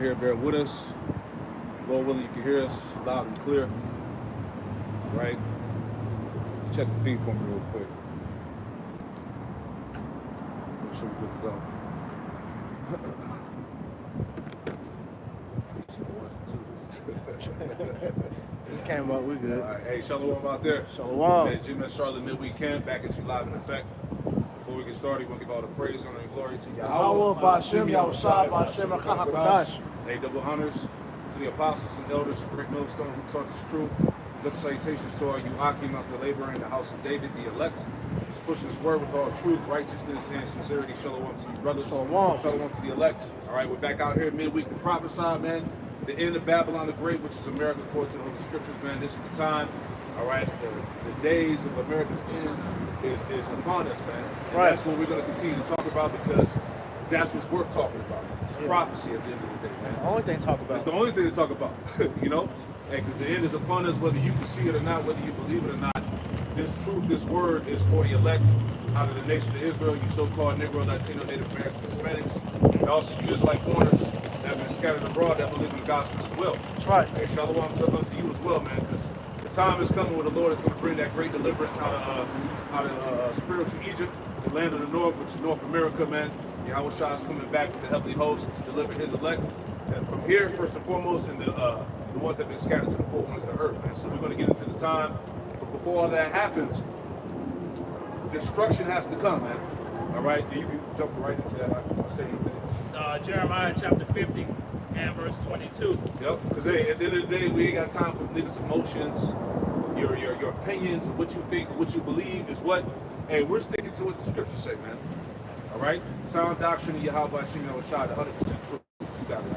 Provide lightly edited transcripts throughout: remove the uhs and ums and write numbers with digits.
Here, bear with us. Lord willing, you can hear us loud and clear. All right. Check the feed for me real quick. Make sure we're good to go. It came up, we good. All right. Hey, shalom out there. Shalom. Jim and Charlotte Midweek Camp back at you live in effect. Before we get started, we want to give all the praise, honor, and glory to Yahweh. Hey, double honors to the apostles and elders of Great Millstone who taught us truth. Double salutations to our Yuakim out there laboring in the house of David, the elect. Just pushing his word with all truth, righteousness, and sincerity. Shalom to you, brothers. Shalom to the elect. All right, we're back out here midweek to prophesy, man. The end of Babylon the Great, which is America according to the Holy Scriptures, man. This is the time. All right, the days of America's end is upon us, man. And that's what we're going to continue to talk about because that's what's worth talking about. It's prophecy at the end of the day, man. The only thing to talk about. It's the only thing to talk about, you know? Because the end is upon us, whether you can see it or not, whether you believe it or not. This truth, this word is for the elect out of the nation of Israel, you so-called Negro, Latino, Native Americans, Hispanics, and also you just like foreigners that have been scattered abroad that believe in the gospel as well. That's right. Hey, shalom unto you as well, man, because the time is coming when the Lord is going to bring that great deliverance out of spiritual Egypt, the land of the north, which is North America, man. Yahweh Shah is coming back with the heavenly host to deliver his elect. And from here, first and foremost, and the ones that have been scattered to the four corners of the earth, man. So we're going to get into the time. But before all that happens, destruction has to come, man. All right? You can jump right into that. I'll say anything. Jeremiah chapter 50 and verse 22. Yep. Because, hey, at the end of the day, we ain't got time for niggas' emotions, your opinions, and what you think, and what you believe is what. Hey, we're sticking to what the scriptures say, man. All right? Sound doctrine of Yahweh Hashem Yahweh Shah, 100% true. You got it.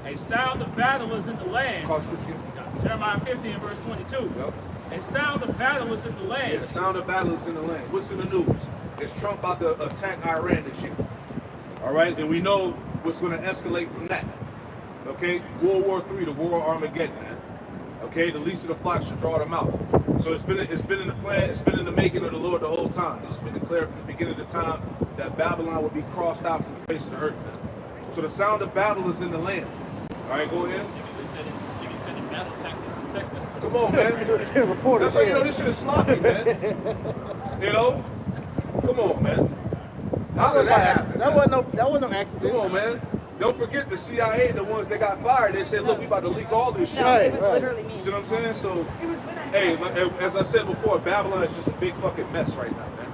A sound of battle is in the land. Call scripture. Jeremiah 50 and verse 22. Yep. A sound of battle is in the land. Yeah, the sound of battle is in the land. What's in the news? Is Trump about to attack Iran this year? All right, and we know what's going to escalate from that. Okay, World War III, the War of Armageddon, man. Okay, the least of the flock should draw them out. So it's been in the plan, it's been in the making of the Lord the whole time. This has been declared from the beginning of the time that Babylon would be crossed out from the face of the earth, man. So the sound of battle is in the land. All right, go ahead. You can send battle tactics and text messages. Come on, man. That's how you know this shit is sloppy, man. You know? Come on, man. How did that happen? That wasn't no accident. Come on, man. Don't forget the CIA, the ones that got fired, they said, look, we about to leak all this shit. Right, It was right. literally me. You see what I'm saying? So, hey, as I said before, Babylon is just a big fucking mess right now, man.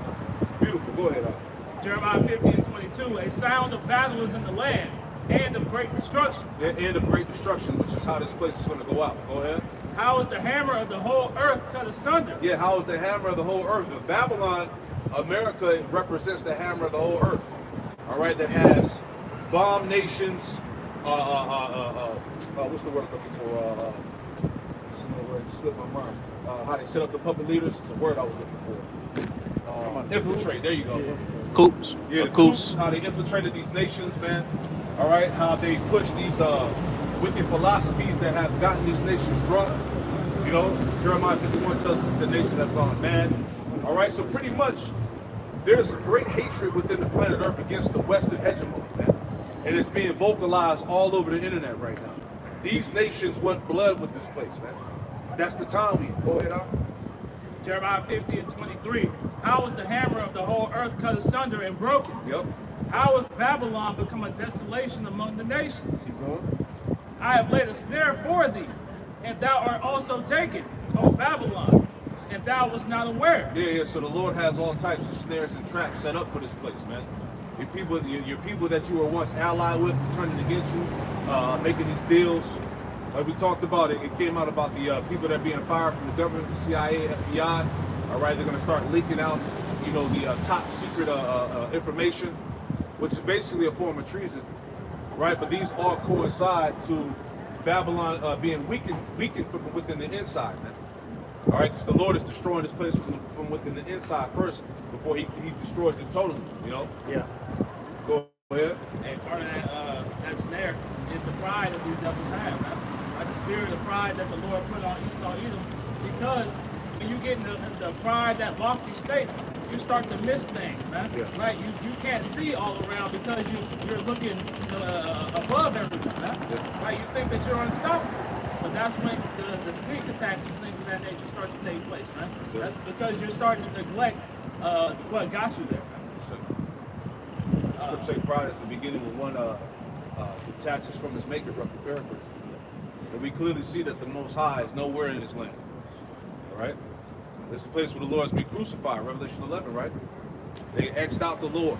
Beautiful. Go ahead, Jeremiah 50 and 22. A sound of battle is in the land and of great destruction. The end of great destruction, which is how this place is going to go out. Go ahead. How is the hammer of the whole earth cut asunder? Yeah, how is the hammer of the whole earth? But Babylon, America represents the hammer of the whole earth. All right, that has bomb nations. What's the word I'm looking for? What's another word? Just slipped my mind. How they set up the puppet leaders. It's a word I was looking for. Infiltrate. There you go. Coops. Yeah, the coups, how they infiltrated these nations, man. All right, how they push these wicked philosophies that have gotten these nations drunk. You know, Jeremiah 51 tells us the nations have gone mad. All right, so pretty much there's great hatred within the planet Earth against the Western hegemony, man. And it's being vocalized all over the internet right now. These nations want blood with this place, man. That's the time we go ahead, Al. Jeremiah 50 and 23. How is the hammer of the whole earth cut asunder and broken? Yep. How has Babylon become a desolation among the nations? Keep going. I have laid a snare for thee, and thou art also taken, O Babylon, and thou wast not aware. Yeah, so the Lord has all types of snares and traps set up for this place, man. Your people that you were once allied with turning against you, making these deals. Like we talked about it came out about the people that are being fired from the government, the CIA, FBI. All right, they're going to start leaking out, you know, the top secret information, which is basically a form of treason, right? But these all coincide to Babylon being weakened from within the inside, man. All right, because the Lord is destroying this place from within the inside first before he destroys it totally, you know? Yeah. Go ahead. And part of that snare is the pride that these devils have, man. Like the spirit of pride that the Lord put on Esau, Edom, because when you get in the pride, that lofty state, you start to miss things, man. Yeah. Right? You can't see all around because you're looking above everything, man. Yeah. Right? You think that you're unstoppable. But that's when the sneak attacks and things of that nature start to take place, man. Sure. That's because you're starting to neglect what got you there, man. The scripture says pride is the beginning when one detaches from his maker, roughly paraphrase. And we clearly see that the Most High is nowhere in his land. All right? This is the place where the Lord has been crucified, Revelation 11, right? They X'd out the Lord.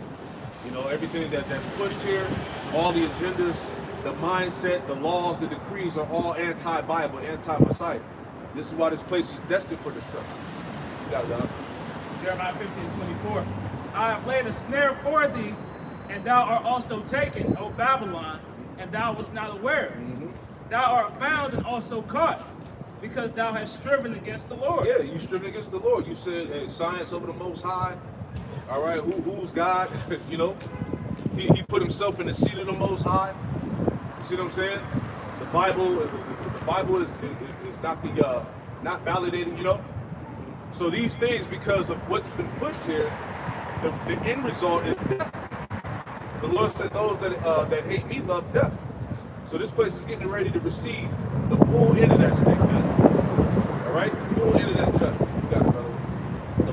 You know, everything that's pushed here, all the agendas, the mindset, the laws, the decrees are all anti-Bible, anti-Messiah. This is why this place is destined for destruction. You got it, Doc. Jeremiah 15:24. I have laid a snare for thee, and thou art also taken, O Babylon, and thou wast not aware. Thou art found and also caught, because thou hast striven against the Lord. Yeah, you striven against the Lord. You said science over the Most High. All right, who's God? You know, he put himself in the seat of the Most High. You see what I'm saying? The Bible is not not validating. You know, so these things, because of what's been pushed here, the end result is death. The Lord said, "Those that hate me love death." So this place is getting ready to receive the full end of that stick, man. All right, the full end of that judgment. You got it, brother.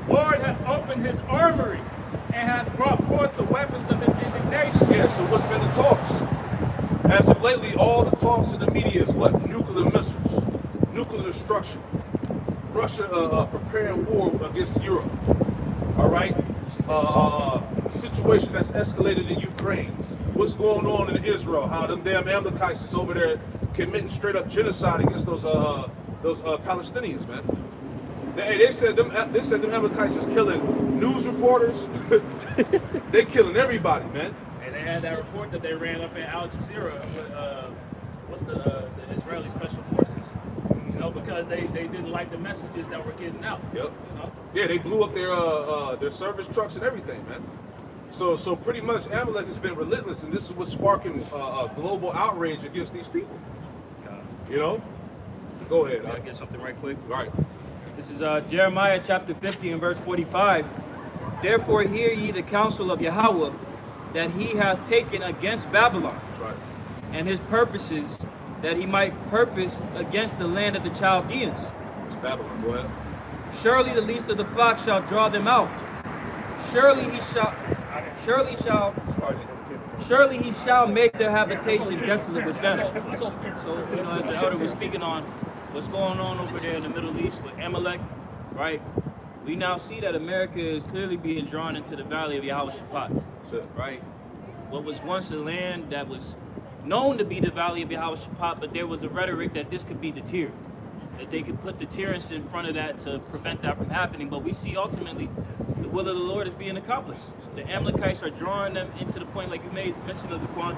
The Lord hath opened his armory, and hath brought forth the weapons of his indignation. Yeah. So what's been the talks? As of lately, all the talks in the media is what? Nuclear missiles, nuclear destruction, Russia preparing war against Europe. All right. Situation that's escalated in Ukraine. What's going on in Israel? How them damn Amalekites is over there committing straight up genocide against those Palestinians, man. They said them Amalekites is killing news reporters. They killing everybody, man. And they had that report that they ran up in Al Jazeera with the Israeli special forces. You know, because they didn't like the messages that were getting out. Yep. You know? Yeah, they blew up their service trucks and everything, man. So pretty much Amalek has been relentless, and this is what's sparking global outrage against these people. You know? Go ahead. Can I get something right quick? Right. This is Jeremiah chapter 50 and verse 45. Therefore hear ye the counsel of Yahweh, that he hath taken against Babylon, That's right. and his purposes, that he might purpose against the land of the Chaldeans. It's Babylon. Go ahead. Surely the least of the flock shall draw them out. Surely he shall make their habitation desolate with them. So, as the elder was speaking on what's going on over there in the Middle East with Amalek, right? We now see that America is clearly being drawn into the valley of Yehoshaphat, right? What was once a land that was known to be the valley of Yehoshaphat, but there was a rhetoric that this could be the tier, that they could put the tyrants in front of that to prevent that from happening. But we see ultimately the will of the Lord is being accomplished. The Amalekites are drawing them into the point, like you made mention of, Zaquan.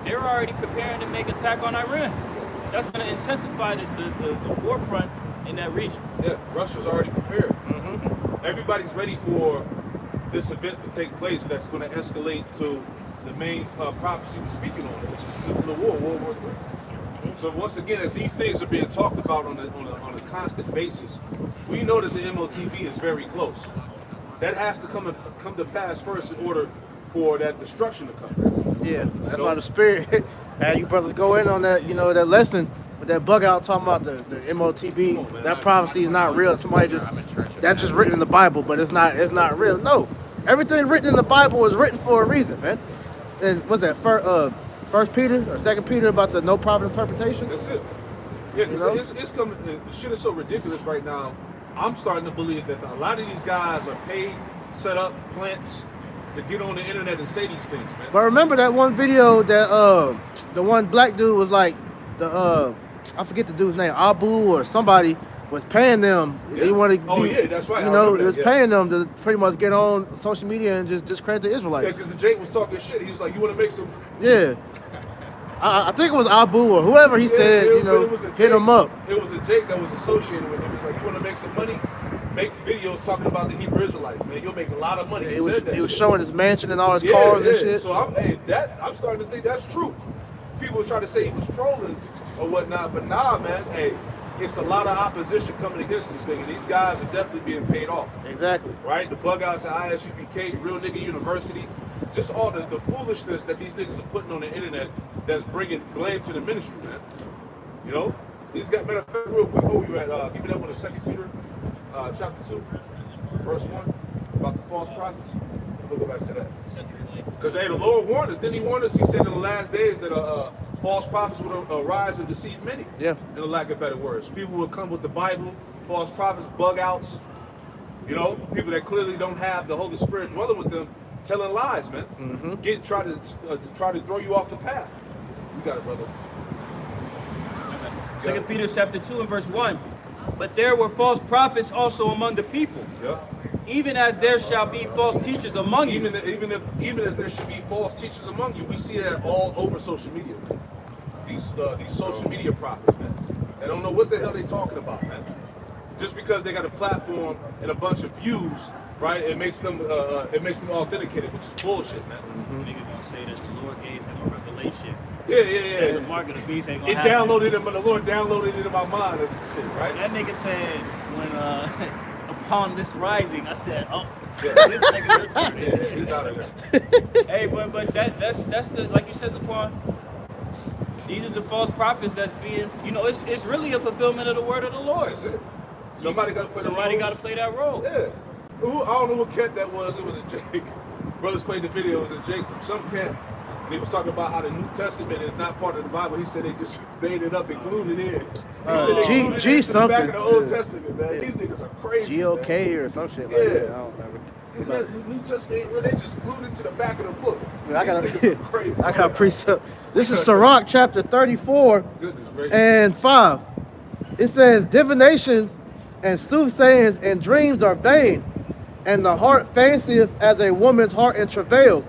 They're already preparing to make attack on Iran. That's going to intensify the war front in that region. Yeah, Russia's already prepared. Everybody's ready for this event to take place that's going to escalate to the main prophecy we're speaking on, which is nuclear war, World War III. So once again, as these things are being talked about on a constant basis, we know that the MOTB is very close. That has to come to pass first in order for that destruction to come. Yeah, that's why the spirit had you brothers go in on that, that lesson with that bug out talking about the MOTB. That prophecy is not real. Somebody that's just written in the Bible, but it's not real. No, everything written in the Bible was written for a reason, man. And what's that? First Peter or Second Peter about the no prophet interpretation. That's it. Yeah, it's coming. The shit is so ridiculous right now. I'm starting to believe that a lot of these guys are paid, set up plants to get on the internet and say these things, man. But remember that one video that the one black dude was like I forget the dude's name, Abu or somebody was paying them. Yeah. They wanted. Yeah, that's right. It was paying them to pretty much get on social media and just discredit the Israelites. Yeah, because the Jake was talking shit. He was like, "You want to make some?" Yeah. I think it was Abu or whoever he said, hit him up. It was a Jake that was associated with him. He was like, "You want to make some money? Make videos talking about the Hebrew Israelites, man. You'll make a lot of money." He was showing his mansion and all his cars and shit. So I'm starting to think that's true. People try to say he was trolling or whatnot, but nah, man. Hey, it's a lot of opposition coming against this thing, and these guys are definitely being paid off. Exactly. Right? The bug outs at ISUPK, Real Nigga University, just all the foolishness that these niggas are putting on the internet that's bringing blame to the ministry, man. You know? These got, matter of fact, real quick, you at, give me that one in 2 Peter, chapter 2, verse 1, about the false prophets. We'll go back to that. Because, hey, the Lord warned us. Didn't he warn us? He said in the last days that false prophets would arise and deceive many. Yeah. In the lack of better words. People will come with the Bible, false prophets, bug outs, you know, people that clearly don't have the Holy Spirit dwelling with them, telling lies, man. Mm-hmm. Try to throw you off the path. You got it, brother. 2 Peter chapter 2 and verse 1. But there were false prophets also among the people, even as there shall be false teachers among you. Even as there should be false teachers among you, we see that all over social media, man. These social media prophets, man. They don't know what the hell they talking about, man. Just because they got a platform and a bunch of views, right? It makes them authenticated, which is bullshit, man. Nigga gonna say that the Lord gave him a revelation. Yeah. The mark of the beast ain't gonna It happen. downloaded him, but the Lord downloaded it in my mind or some shit, right? That nigga said when upon this rising, I said, oh, this nigga retarded. He's out of there. Hey, but that's the, like you said, Zaquan. These are the false prophets that's being, you know, it's really a fulfillment of the word of the Lord. That's it. Somebody got to play Somebody got to play that role. Yeah. I don't know what camp that was. It was a Jake. Brothers played the video. It was a Jake from some camp. And he was talking about how the New Testament is not part of the Bible. He said they just made it up and glued it in. He said they glued it into the back of the Old Testament, man. These niggas are crazy. GOK man. or some shit like that. I don't remember. The New Testament, they just glued it to the back of the book. I got These niggas are crazy. I got precept. This is Sirach chapter 34 Goodness gracious. and 5. It says, divinations and soothsayings and dreams are vain, and the heart fainteth as a woman's heart in travail.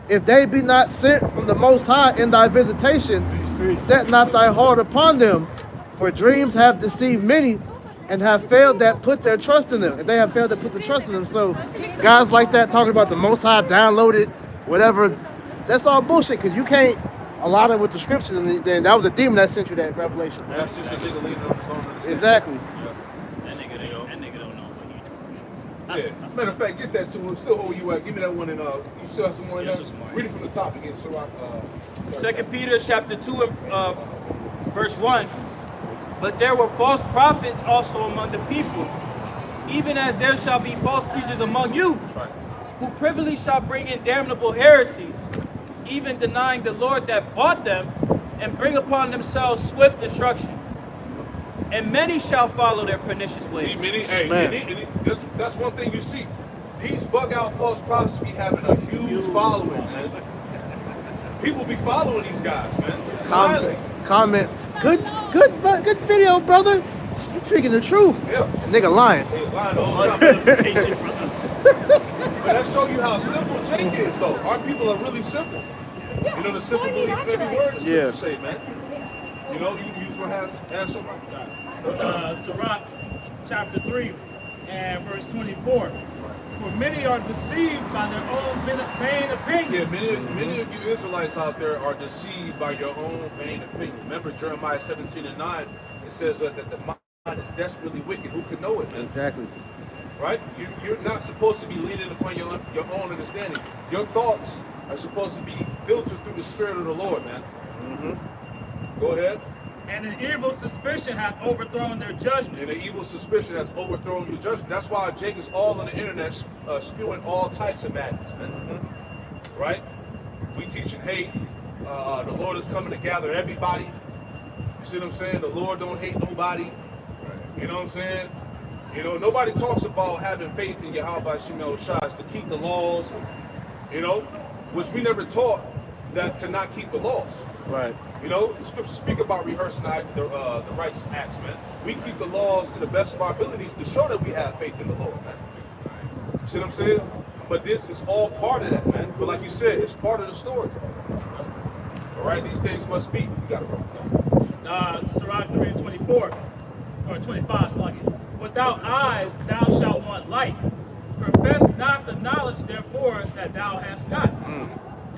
If they be not sent from the Most High in thy visitation, set not thy heart upon them, for dreams have deceived many, and have failed that put their trust in them. And they have failed to put the trust in them. So guys like that talking about the Most High downloaded, whatever, that's all bullshit, because you can't align it with the scriptures, and then that was a demon that sent you that revelation. That's just a nigga leaving on his own understanding. Exactly. That nigga don't know what he talking. Yeah. Matter of fact, get that too. Still hold you at. Give me that one, and you still have some more in Yes, there? some more. Read it from the top again, so 2 Peter chapter 2 and verse 1. But there were false prophets also among the people, even as there shall be false teachers among you, who privily shall bring in damnable heresies, even denying the Lord that bought them, and bring upon themselves swift destruction. And many shall follow their pernicious ways. See, many, that's one thing you see. These bug out false prophets be having a huge following, man. People be following these guys, man. Comments. Good video, brother. You speaking the truth. Yeah. Nigga lying. Hey, lying the whole time. But that show you how simple Jake is, though. Our people are really simple. You know, the simple belief in every word the scriptures say, man. You know, you just gonna have somebody. Sirach chapter 3 and verse 24. For many are deceived by their own vain opinion. Yeah, many of you Israelites out there are deceived by your own vain opinion. Remember Jeremiah 17 and 9, it says that the mind is desperately wicked. Who can know it, man? Exactly. Right? You're not supposed to be leaning upon your own understanding. Your thoughts are supposed to be filtered through the Spirit of the Lord, man. Mm-hmm. Go ahead. And an evil suspicion hath overthrown their judgment. And an evil suspicion has overthrown your judgment. That's why Jake is all on the internet spewing all types of madness, man. Mm-hmm. Right? We teaching hate. The Lord is coming to gather everybody. You see what I'm saying? The Lord don't hate nobody. You know what I'm saying? You know, nobody talks about having faith in Yahweh Shemel Shai to keep the laws, you know, which we never taught that to not keep the laws. Right. You know, the scriptures speak about rehearsing the righteous acts, man. We keep the laws to the best of our abilities to show that we have faith in the Lord, man. You see what I'm saying? But this is all part of that, man. But like you said, it's part of the story. All right, these things must be. You got it, bro. Sirach 3 and 24, or 25, sluggy. Without eyes thou shalt want light. Profess not the knowledge, therefore, that thou hast not.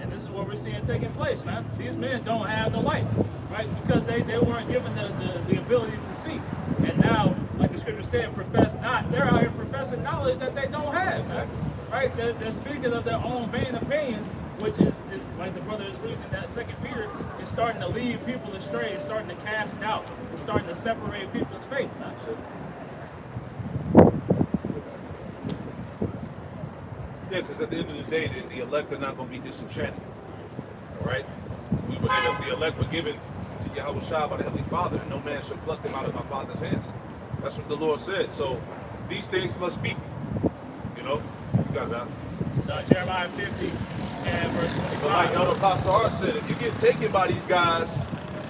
And this is what we're seeing taking place, man. These men don't have the light, right? Because they weren't given the ability to see. And now, like the scripture said, profess not. They're out here professing knowledge that they don't have. Right? They're speaking of their own vain opinions, which is like the brother is reading in that 2 Peter, is starting to lead people astray. It's starting to cast doubt. It's starting to separate people's faith. Yeah, because at the end of the day, the elect are not going to be disenchanted. All right? The elect were given to Yahweh Shah by the Heavenly Father, and no man shall pluck them out of my Father's hands. That's what the Lord said. So these things must be. You know? You got that. Jeremiah 50 and verse 25. But like Elder Pastor R said, if you get taken by these guys,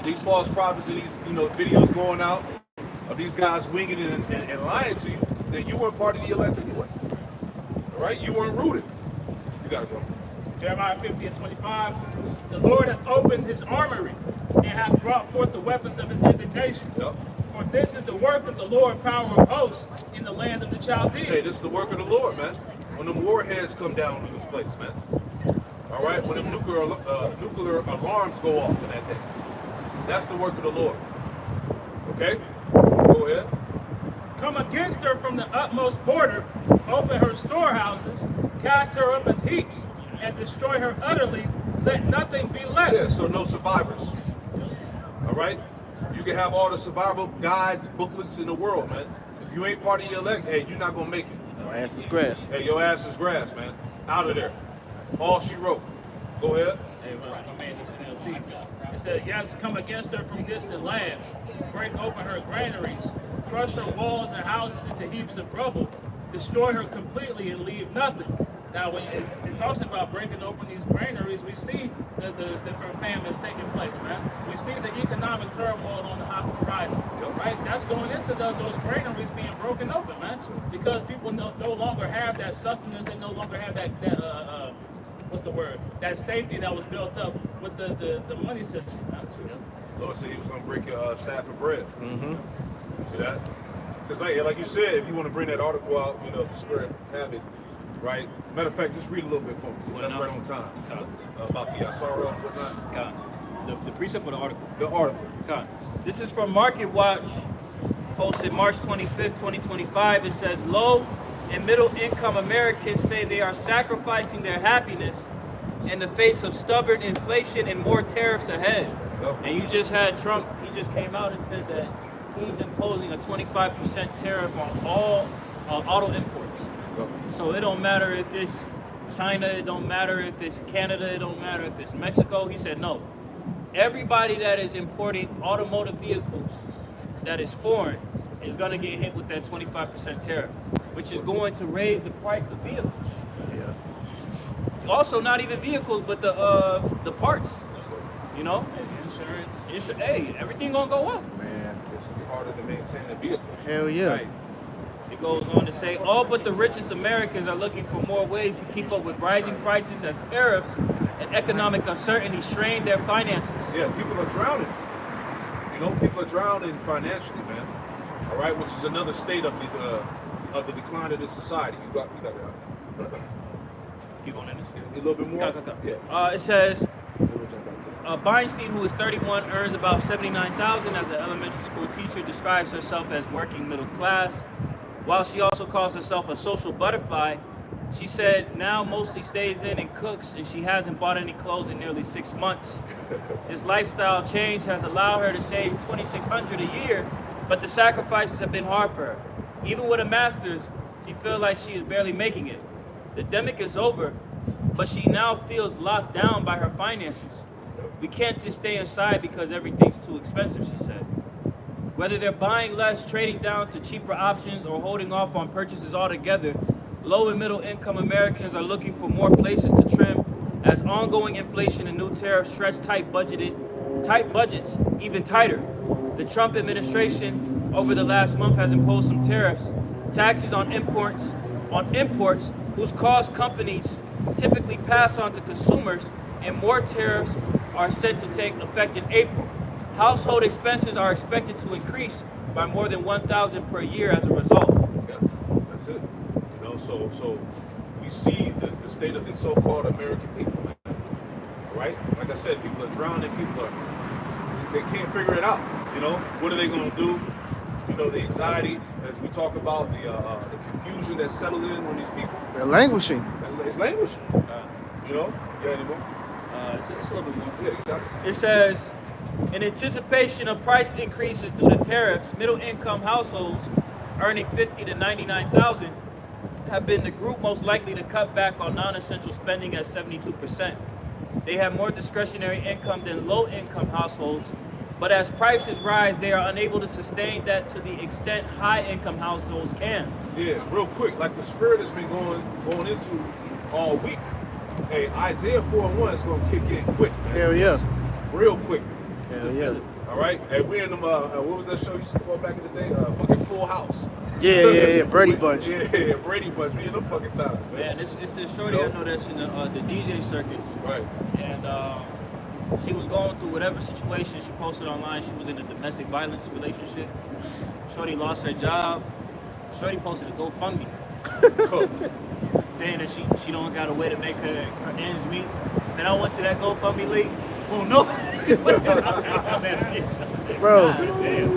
these false prophets and these videos going out of these guys winging it and lying to you, then you weren't part of the elect anyway. All right? You weren't rooted. You got to go. Jeremiah 50 and 25. The Lord has opened his armory and hath brought forth the weapons of his indignation. Yep. For this is the work of the Lord, power of hosts, in the land of the Chaldeans. Hey, this is the work of the Lord, man. When them warheads come down on this place, man. All right? When them nuclear alarms go off in that day. That's the work of the Lord. Okay? Go ahead. Come against her from the utmost border, open her storehouses, cast her up as heaps, and destroy her utterly. Let nothing be left. Yeah, so no survivors. All right? You can have all the survival guides, booklets in the world, man. If you ain't part of the elect, hey, you're not going to make it. Your ass is grass. Hey, your ass is grass, man. Out of there. All she wrote. Go ahead. Hey, I made this NLT. It said, yes, come against her from distant lands, break open her granaries, crush her walls and houses into heaps of rubble, destroy her completely and leave nothing. Now, when it talks about breaking open these granaries, we see the different famines taking place, man. We see the economic turmoil on the horizon, right? That's going into those granaries being broken open, man, because people no longer have that sustenance. They no longer have that what's the word? That safety that was built up with the money system. Lord said he was going to break your staff of bread. Mm-hmm. See that? Because like you said, if you want to bring that article out, if the Spirit have it, right? Matter of fact, just read a little bit for me. That's right on time. About the sorrow and whatnot. God. The precept or the article? The article. God. This is from Market Watch, posted March 25th, 2025. It says, low and middle income Americans say they are sacrificing their happiness in the face of stubborn inflation and more tariffs ahead. And you just had Trump, he just came out and said that he's imposing a 25% tariff on all auto imports. So it don't matter if it's China, it don't matter if it's Canada, it don't matter if it's Mexico. He said no. Everybody that is importing automotive vehicles that is foreign is going to get hit with that 25% tariff, which is going to raise the price of vehicles. Yeah. Also, not even vehicles, but the parts. Insurance. Hey, everything gonna go up. Man, it's gonna be harder to maintain a vehicle. hell yeah. Right. It goes on to say, all but the richest Americans are looking for more ways to keep up with rising prices as tariffs and economic uncertainty strain their finances. Yeah, people are drowning. People are drowning financially, man. All right, which is another state of the decline of this society. You got that. Keep on in this. A little bit more. Go. Yeah. It says, Beinstein, who is 31, earns about $79,000 as an elementary school teacher, describes herself as working middle class. While she also calls herself a social butterfly, she said now mostly stays in and cooks, and she hasn't bought any clothes in nearly 6 months. This lifestyle change has allowed her to save $2,600 a year, but the sacrifices have been hard for her. Even with a master's, she feels like she is barely making it. The pandemic is over, but she now feels locked down by her finances. We can't just stay inside because everything's too expensive, she said. Whether they're buying less, trading down to cheaper options, or holding off on purchases altogether, low and middle income Americans are looking for more places to trim as ongoing inflation and new tariffs stretch tight budgets even tighter. The Trump administration over the last month has imposed some tariffs, taxes on imports whose cost companies typically pass on to consumers, and more tariffs are set to take effect in April. Household expenses are expected to increase by more than $1,000 per year as a result. Yeah, that's it. So we see the state of the so-called American people, man. Right? Like I said, people are drowning. They can't figure it out. What are they going to do? You know, the anxiety, as we talk about, the confusion that's settled in on these people. They're languishing. It's languishing. You know? Yeah, anymore? It's a little bit more. Yeah, you got it. It says, in anticipation of price increases due to tariffs, middle-income households earning $50,000 to $99,000 have been the group most likely to cut back on non-essential spending at 72%. They have more discretionary income than low-income households, but as prices rise, they are unable to sustain that to the extent high-income households can. Yeah, real quick, like the spirit has been going into all week. Hey, Isaiah 4:1 is gonna kick in quick, man. Hell yeah. Real quick. Hell yeah. All right. Hey, we in them. What was that show you used to go back in the day? Fucking Full House. Yeah. Brady Bunch. Yeah, Brady Bunch. We in them fucking times, man. Man, it's this shorty I know that's in the DJ circuits. Right. And she was going through whatever situation. She posted online she was in a domestic violence relationship. Shorty lost her job. Shorty posted a GoFundMe saying that she don't got a way to make her ends meet. And I went to that GoFundMe link. Oh no. Bro, God, damn.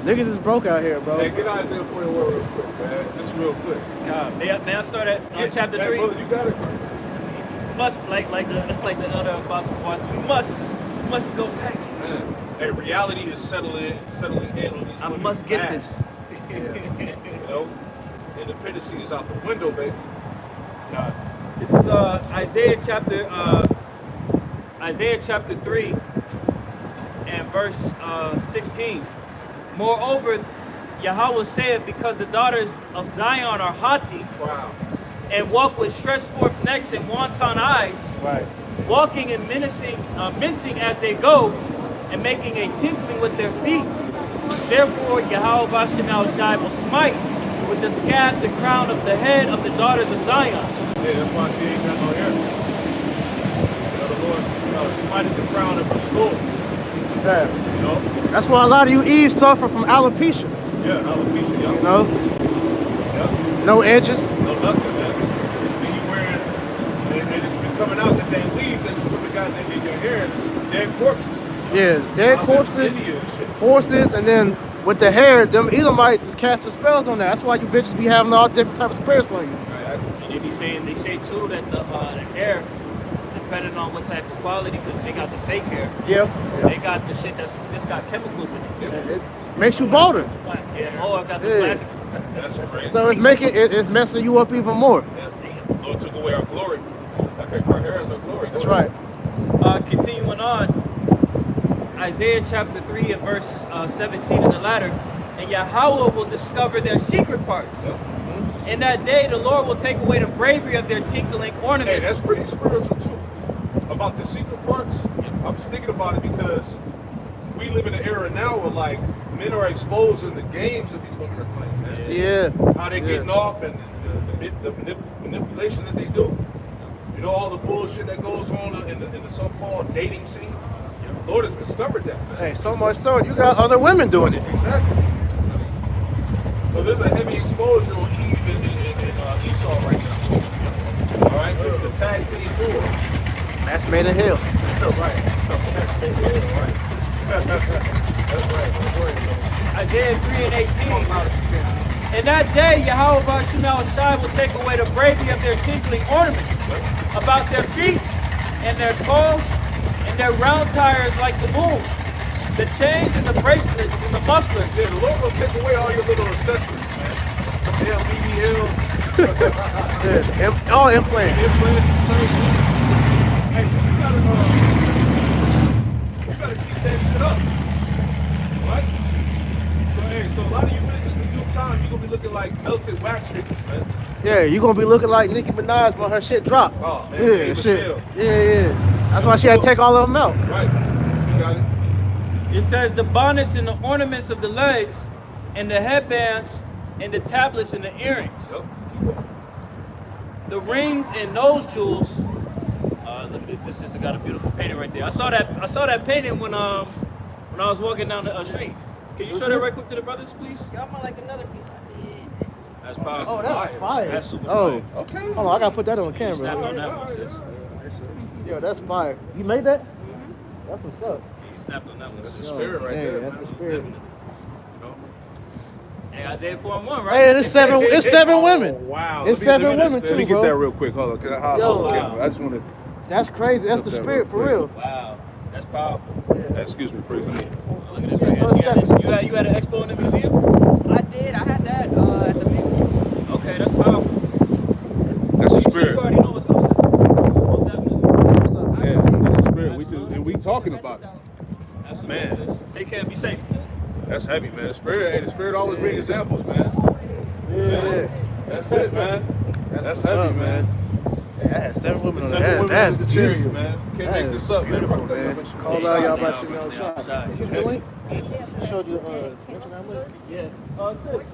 niggas is broke out here, bro. Hey, get Isaiah 4:1 real quick, man. Just real quick. God, may I start at chapter Hey, 3? brother, you got it. Must like the other apostle was. We must go back. Man. Hey, reality is settling in on these I women must get fast. this. You know, independency is out the window, baby. God. This is Isaiah chapter 3 and verse 16. Moreover, Yahweh saith, because the daughters of Zion are haughty Wow. and walk with stretched forth necks and wanton eyes, Right. walking and mincing as they go, and making a tinkling with their feet. Therefore, Yahweh Bashem El Shai will smite with the scab the crown of the head of the daughters of Zion. Yeah, that's why she ain't got no hair. You know, the Lord smited the crown of her skull. Yeah. You know? That's why a lot of you Eves suffer from alopecia. Yeah, alopecia, young. You know? Yeah. No edges. No nothing, man. And you wearing, and it's been coming out that they weave that you women got in your hair, and it's dead corpses. Yeah, dead Out in corpses, India and shit. horses, and then with the hair, them Edomites is casting spells on that. That's why you bitches be having all different types of spirits on you. And they say too that the hair, depending on what type of quality, because they got the fake hair, Yep. they got the shit that's got chemicals in it. It makes you bolder. Yeah, oh, I got the Yeah. plastic. That's crazy. So it's messing you up even more. Yeah. Lord took away our glory. Our hair is our glory. That's right. Continuing on, Isaiah chapter 3 and verse 17 in the latter, and Yahweh will discover their secret parts. Yep. In that day, the Lord will take away the bravery of their tinkling Hey, ornaments. that's pretty spiritual too. About the secret parts, I was thinking about it because we live in an era now where like men are exposed in the games that these women are playing, man. Yeah. How they getting off and the manipulation that they do. You know, all the bullshit that goes on in the so-called dating scene. The Lord has discovered that, man. Hey, so much so you got other women doing it. Exactly. So there's a heavy exposure on Eve and Esau right now. All right, the tag team duo. Match made in hell. Right. That's right. Don't worry about it. Isaiah 3 and 18. In that day, Yahweh Bashem El Shai will take away the bravery of their tinkling ornaments about their feet and their clothes and their round tires like the moon, the chains and the bracelets and the mufflers. Yeah, the Lord will take away all your little accessories, man. Yeah, BBL, Yeah, all implants. implants, and surgery. Hey, you gotta keep that shit up. Right? So, hey, so a lot of you bitches in due time, you're gonna be looking like melted wax figures, man. Yeah, you gonna be looking like Nicki Minaj when her shit drop. Oh, man, Yeah, Kate shit. Michelle. Yeah. That's why she had to take all of them out. Right. You got it. It says the bonnets and the ornaments of the legs and the headbands and the tablets and the earrings, Yep. the rings and nose jewels. Look at this. This sister got a beautiful painting right there. I saw that painting when I was walking down the street. Can you show that right quick to the brothers, please? Y'all want like another piece I did. That's powerful. Oh, that's fire. That's super Oh, fire. Okay. hold on, I gotta put that on Snap camera. on that one, sis. Yo, that's fire. You made that? That's what's up. You snapped on that one. That's the sis. spirit right Yeah, there. that's man. the spirit. Definitely. You know? Hey, Isaiah 4:1, right? Hey, it's seven women. Oh, wow. It's Let me- 7 let me- women Let me too, get bro. that real quick. Hold on. Can I holler? Yo, Okay, wow. I just want to. That's crazy. That's Look the that spirit for real real. Wow, that's powerful. Excuse me, praise me. Look at this right here. You had an expo in the museum? I did. I had that at the Midweek. Okay, that's powerful. That's the So spirit. you already know what's up, sis. Most definitely. Yeah, that's the spirit. We talking about it. Absolutely, Man. sis. Take care. Be safe. That's heavy, man. The spirit always brings examples, man. Yeah. That's it, man. That's what's heavy, up, man. Yeah, I had 7 women on 7 that. women That's in the chariot, beautiful. man. Can't That make is this up, beautiful, man. man. Called out y'all about shooting out shot. Did you get the link? Showed you Instagram link? Yeah. Sis,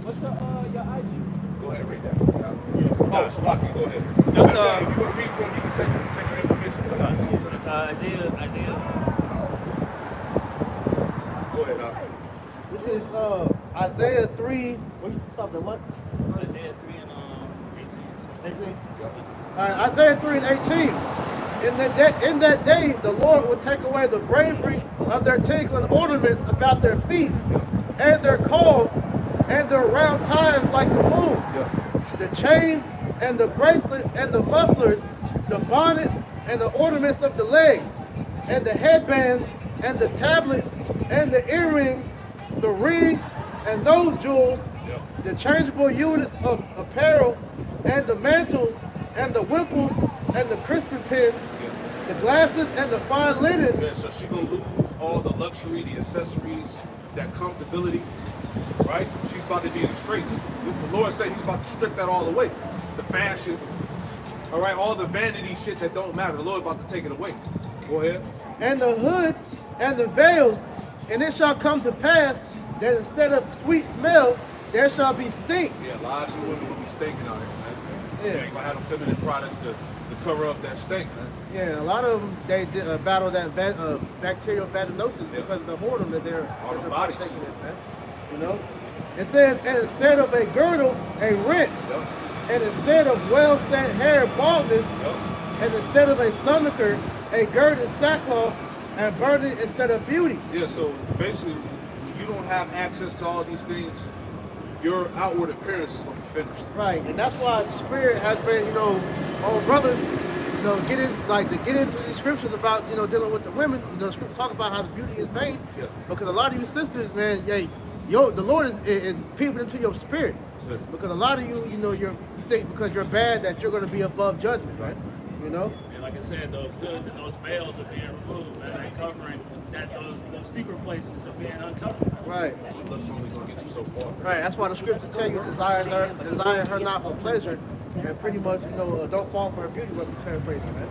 what's your IG? Go ahead, read that for me. Oh, Salaki, go ahead. That's, If you want to read for me, you can take your information. It's Isaiah. Go ahead, This is Isaiah 3. What you stopped at what? Isaiah 3 and 18. 18. All right, Isaiah 3 and 18. In that day, the Lord will take away the bravery of their tinkling ornaments about their feet, and their calls, and their round ties like the moon. The chains and the bracelets and the mufflers, the bonnets and the ornaments of the legs, and the headbands and the tablets and the earrings, the rings and nose jewels, the changeable units of apparel, and the mantles and the wimples and the crispin pins, the glasses and the fine linen. Yeah, so she's going to lose all the luxury, the accessories, that comfortability, right? She's about to be in the streets. The Lord said he's about to strip that all away. The fashion, all right, all the vanity shit that don't matter. The Lord about to take it away. Go ahead. And the hoods and the veils, and it shall come to pass that instead of sweet smell, there shall be stink. Yeah, a lot of you women will be stinking out here, man. Yeah. You ain't going to have them feminine products to cover up that stink, man. Yeah, a lot of them, they battle that bacterial vaginosis because of the whoredom that they're All the they're bodies. partaking in, man. You know? It says, and instead of a girdle, a rent, Yep. and instead of well-set hair, baldness, Yep. and instead of a stomacher, a girded sackcloth, and burden instead of beauty. Yeah, so basically, when you don't have access to all these things, your outward appearance is going to be finished. Right, and that's why the spirit has been, on brothers, get into these scriptures about, dealing with the women. The scriptures talk about how the beauty is vain. Yeah. Because a lot of you sisters, man, the Lord is peeping into your spirit. Sir. Because a lot of you, you think because you're bad that you're going to be above judgment, right? And like I said, those hoods and those veils are being removed, man. They're covering those secret places are being uncovered. Right. Looks only going to get you so far. Right, that's why the scriptures tell you desire her not for pleasure, and pretty much, don't fall for her beauty, what we paraphrasing, man.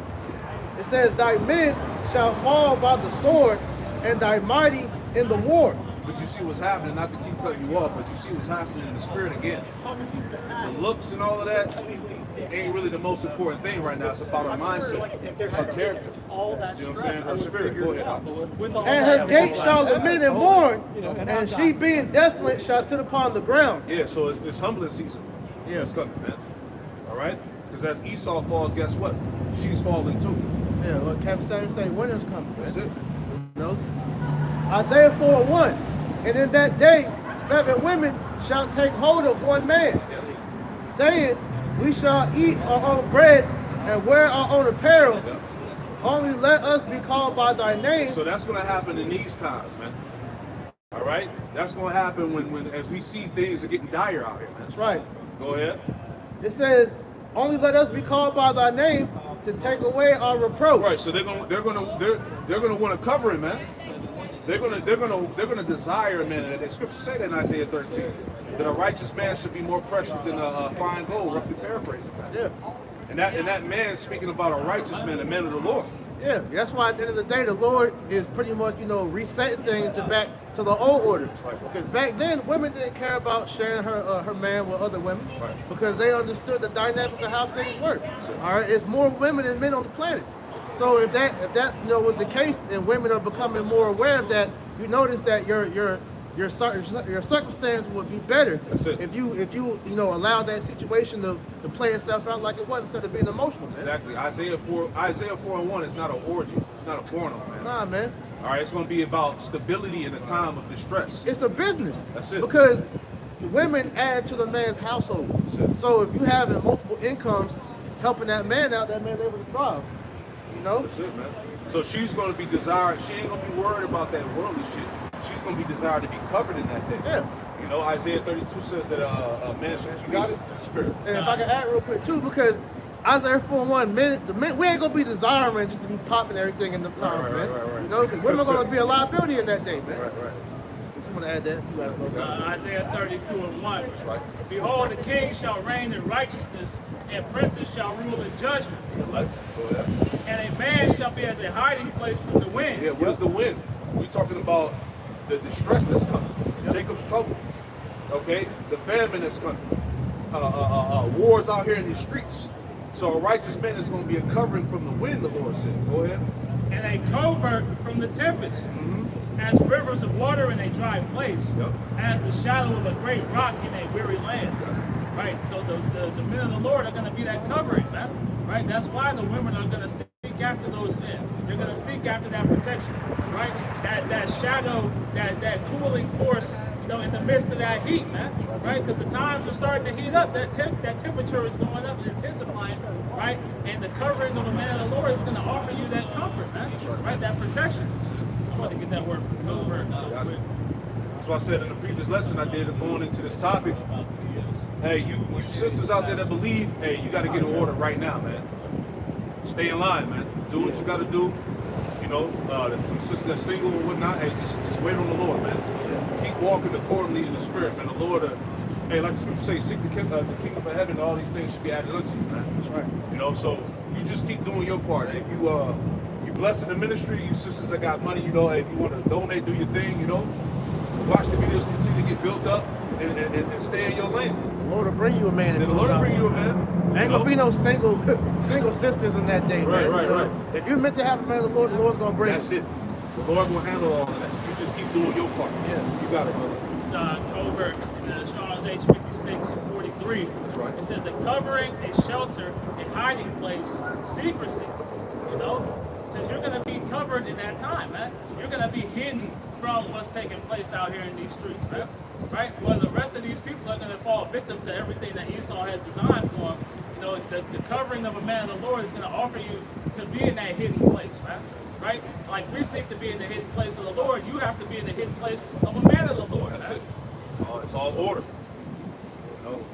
It says, thy men shall fall by the sword, and thy mighty in the war. But you see what's happening, not to keep cutting you off, but you see what's happening in the spirit again. The looks and all of that ain't really the most important thing right now. It's about her mindset, her character. See what I'm saying? Her spirit. Go ahead. And her gate shall lament and mourn, and she being desolate shall sit upon the ground. Yeah, so it's humbling season. Yeah. It's coming, man. All right? Because as Esau falls, guess what? She's falling too. Yeah, what Captain Samuel say, winter's coming. That's it. Isaiah 4:1. And in that day, 7 women shall take hold of one man, Yeah. saying, we shall eat our own bread and wear our own apparel. Yeah. Only let us be called by thy name. So that's going to happen in these times, man. All right? That's going to happen when as we see things are getting dire out here, man. That's right. Go ahead. It says, only let us be called by thy name to take away our reproach. Right, so they're gonna want to cover him, man. They're gonna desire, man. And the scripture say that in Isaiah 13, that a righteous man should be more precious than a fine gold, roughly paraphrasing, man. Yeah. And that man speaking about a righteous man, the man of the Lord. Yeah, that's why at the end of the day, the Lord is pretty much, resetting things back to the old order. Because back then, women didn't care about sharing her man with other women, Right. because they understood the dynamic of how things work. All right, it's more women than men on the planet. So if that was the case, and women are becoming more aware of that, you notice that your circumstance would be better. That's it. if you allow that situation to play itself out like it was, instead of being emotional, man. Exactly. Isaiah 4:1 is not an orgy. It's not a porno, man. Nah, man. All right, it's going to be about stability in a time of distress. It's a business. That's it. Because the women add to the man's household. That's it. So if you have multiple incomes helping that man out, that man's able to thrive. You know? That's it, man. So she's going to be desired. She ain't going to be worried about that worldly shit. She's going to be desired to be covered in that day. Yeah. You know, Isaiah 32 says that a man should, you got it? Spirit. And if I can add real quick too, because Isaiah 4:1, the men, we ain't gonna be desiring just to be popping everything in the times, man. Right. You know, because women are gonna be a liability in that day, man. Right. If you wanna add that, you gotta go. Isaiah 32:1. That's right. Behold, the king shall reign in righteousness, and princes shall rule in judgment. Select. Go ahead. And a man shall be as a hiding place from the wind. Yeah, what is the wind? We're talking about the distress that's coming. Jacob's trouble. Okay? The famine that's coming. Wars out here in these streets. So a righteous man is going to be a covering from the wind, the Lord said. Go ahead. And a covert from the tempest. As rivers of water in a dry place. Yep. As the shadow of a great rock in a weary land. Right? So the men of the Lord are going to be that covering, man. Right? That's why the women are going to seek after those men. They're going to seek after that protection. Right? That shadow, that cooling force, you know, in the midst of that heat, man. Right? Because the times are starting to heat up. That temperature is going up and intensifying. Right? And the covering of a man of the Lord is going to offer you that comfort, man. Right? That protection. I want to get that word from covert. That's why I said in the previous lesson I did going into this topic. Hey, you sisters out there that believe, hey, you got to get in order right now, man. Stay in line, man. Do what you got to do. You know, the sisters that's single or whatnot, hey, just wait on the Lord, man. Keep walking accordingly in the Spirit, man. The Lord, hey, like the scripture say, seek the kingdom of heaven, all these things should be added unto you, man. That's right. You know, so you just keep doing your part. If you blessing the ministry, you sisters that got money, you know, if you want to donate, do your thing, you know. Watch the videos continue to get built up and stay in your lane. The Lord will bring you a man. The Lord will bring you a man. Ain't gonna be no single sisters in that day, man. Right. You know, if you're meant to have a man of the Lord's gonna bring That's you. it. The Lord will handle all of that. You just keep doing your part. Yeah. You got it, brother. It's covert in Strong's H56:43. That's right. It says a covering, a shelter, a hiding place, secrecy. You know? Because you're going to be covered in that time, man. You're going to be hidden from what's taking place out here in these streets, man. Right? Well, the rest of these people are going to fall victim to everything that Esau has designed for them. You know, the covering of a man of the Lord is going to offer you to be in that hidden place, man. Right? Like we seek to be in the hidden place of the Lord, you have to be in the hidden place of a man of the Lord. That's man. it. It's all order. No.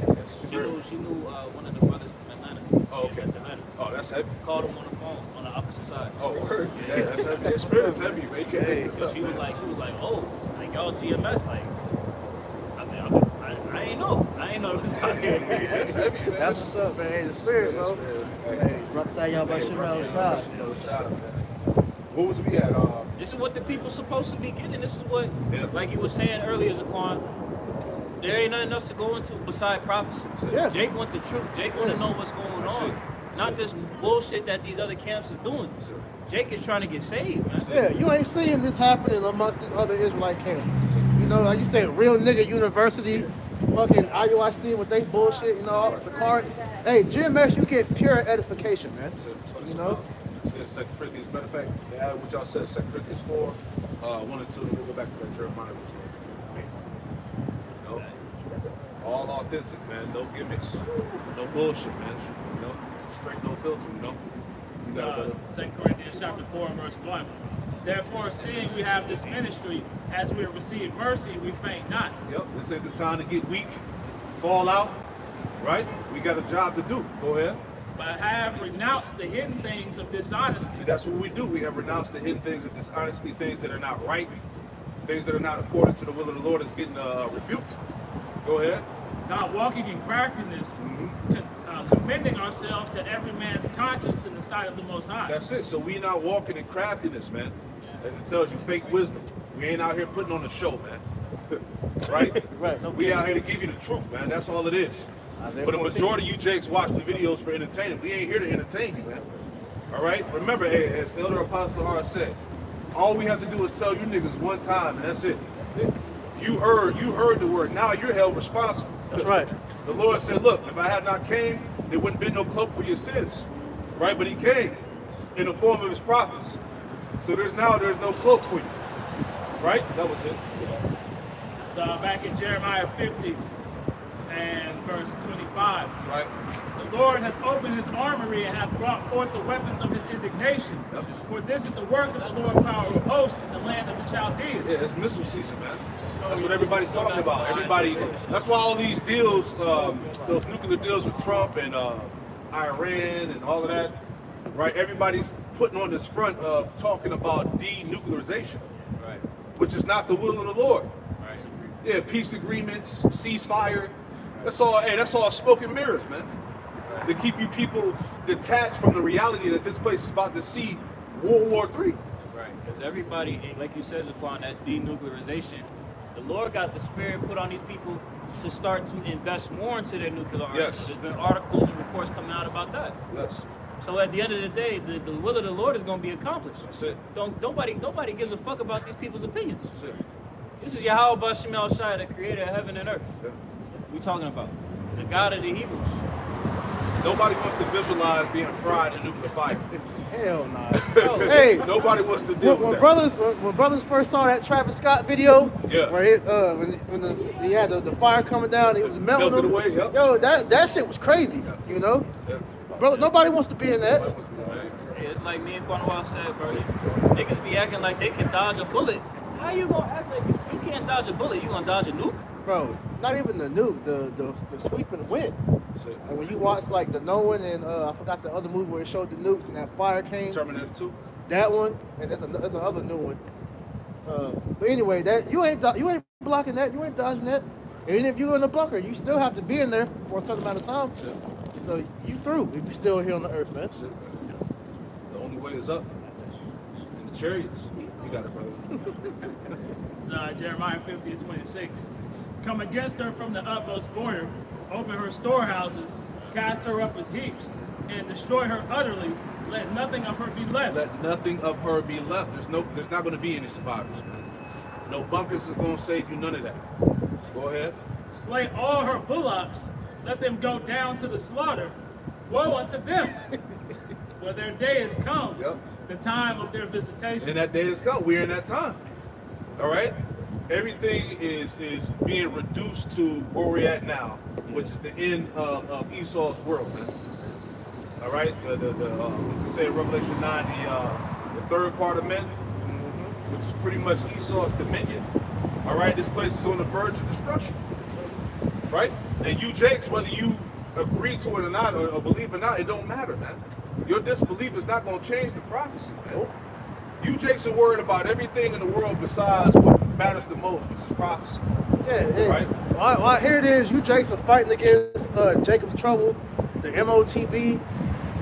That's the spirit. She knew one of the brothers from Atlanta. Oh, okay. That's Atlanta. Oh, that's heavy. Called him on the phone on the opposite side. Oh, word. Yeah, that's heavy. The spirit is heavy, man. You can't make this up, She was man. like, oh, like y'all GMS, like, I ain't know it was out here. That's heavy, man. That's what's up, man. Hey, the Spirit, bro. Hey, rock that y'all by shit around shot. What was we at? This is what the people supposed to be getting. This is what, Yeah. like you were saying earlier, Zaquan, there ain't nothing else to go into beside prophecy. Yeah. Jake want the truth. Jake want to know what's going That's on. it. Not this bullshit that these other camps is doing. That's it. Jake is trying to get saved, man. Yeah, you ain't seeing this happening amongst these other Israelite camps. You know, like you said, Real Nigga University, fucking IUIC with they bullshit, you know, Sakari. Hey, GMS, you get pure edification, man. You know? That's it. 2 Corinthians. Matter of fact, what y'all said, 2 Corinthians 4, 1 and 2, then we'll go back to that Jeremiah was one. You know? All authentic, man. No gimmicks, no bullshit, man. You know? Straight, no filter, you know? You got it, 2 Corinthians chapter 4 and verse 1. Therefore, seeing we have this ministry, as we have received mercy, we faint not. Yep, this ain't the time to get weak, fall out, right? We got a job to do. Go ahead. But have renounced the hidden things of dishonesty. That's what we do. We have renounced the hidden things of dishonesty, things that are not right, things that are not according to the will of the Lord is getting rebuked. Go ahead. Not walking in craftiness, commending ourselves to every man's conscience in the sight of the Most High. That's it. So we not walking in craftiness, man. As it tells you, fake wisdom. We ain't out here putting on a show, man. Right? Right, no We kidding. out here to give you the truth, man. That's all it is. Isaiah But the 14. majority of you jakes watch the videos for entertainment. We ain't here to entertain you, man. All right? Remember, hey, as Elder Apostle Hart said, all we have to do is tell you niggas one time, and that's it. That's it. You heard the word. Now you're held responsible. That's right. The Lord said, look, if I had not came, there wouldn't been no cloak for your sins. Right? But he came in the form of his prophets. So there's no cloak for you. Right? That was it. So back in Jeremiah 50 and verse 25. That's right. The Lord hath opened his armory and hath brought forth the weapons of his indignation. Yep. For this is the work of the Lord power of hosts in the land of the Chaldeans. Yeah, it's missile season, man. That's what everybody's talking about. That's why all these deals, those nuclear deals with Trump and Iran and all of that, right? Everybody's putting on this front of talking about denuclearization, Right. which is not the will of the Lord. Right. Yeah, peace agreements, ceasefire. That's all. Hey, that's all smoke and mirrors, man. To keep you people detached from the reality that this place is about to see World War III. Right. Because everybody, like you said, upon that denuclearization, the Lord got the spirit put on these people to start to invest more into their nuclear arsenal. Yes. There's been articles and reports coming out about that. Yes, So at the end of the day, the will of the Lord is going to be accomplished. that's it. Nobody gives a fuck about these people's opinions. That's it. This is Yahweh Bashem El Shai, the creator of heaven and earth. Yeah. We talking about the God of the Hebrews. Nobody wants to visualize being fried in nuclear fire. Hell no. Hey, Nobody wants to deal with that. when brothers first saw that Travis Scott video, Yeah. where he had the fire coming down, he was melting Melted them. away, yep. Yo, that shit was crazy. You know, Yeah. brother, nobody wants to be in that. Hey, it's like me and Cornwall said, bro. Niggas be acting like they can dodge a bullet. How you gonna act like you can't dodge a bullet? You gonna dodge a nuke? Bro, not even the nuke, the sweeping wind. That's it. And when you watch like the Knowing and I forgot the other movie where it showed the nukes and that fire came. Terminator 2. That one, and there's another new one. But anyway, that you ain't blocking that, you ain't dodging that. Even if you're in the bunker, you still have to be in there for a certain amount of time. That's it. So you through if you're still here on the earth, man. That's it. The only way is up. In the chariots. You got it, brother. So Jeremiah 50 and 26. Come against her from the utmost border, open her storehouses, cast her up as heaps, and destroy her utterly. Let nothing of her be left. Let nothing of her be left. There's not going to be any survivors, man. No bunkers is going to save you, none of that. Go ahead. Slay all her bullocks, let them go down to the slaughter. Woe unto them, for their day is come, Yep. the time of their visitation. And that day is come. We're in that time. All right? Everything is being reduced to where we're at now, which is the end of Esau's world, man. All right? What's it say in Revelation 9, the third part of men, which is pretty much Esau's dominion. All right? This place is on the verge of destruction. Right? And you, Jakes, whether you agree to it or not, or believe or not, it don't matter, man. Your disbelief is not going to change the prophecy, man. You, Jakes, are worried about everything in the world besides what matters the most, which is prophecy. Yeah. Right. Well, here it is. You Jakes are fighting against Jacob's trouble, the MOTB.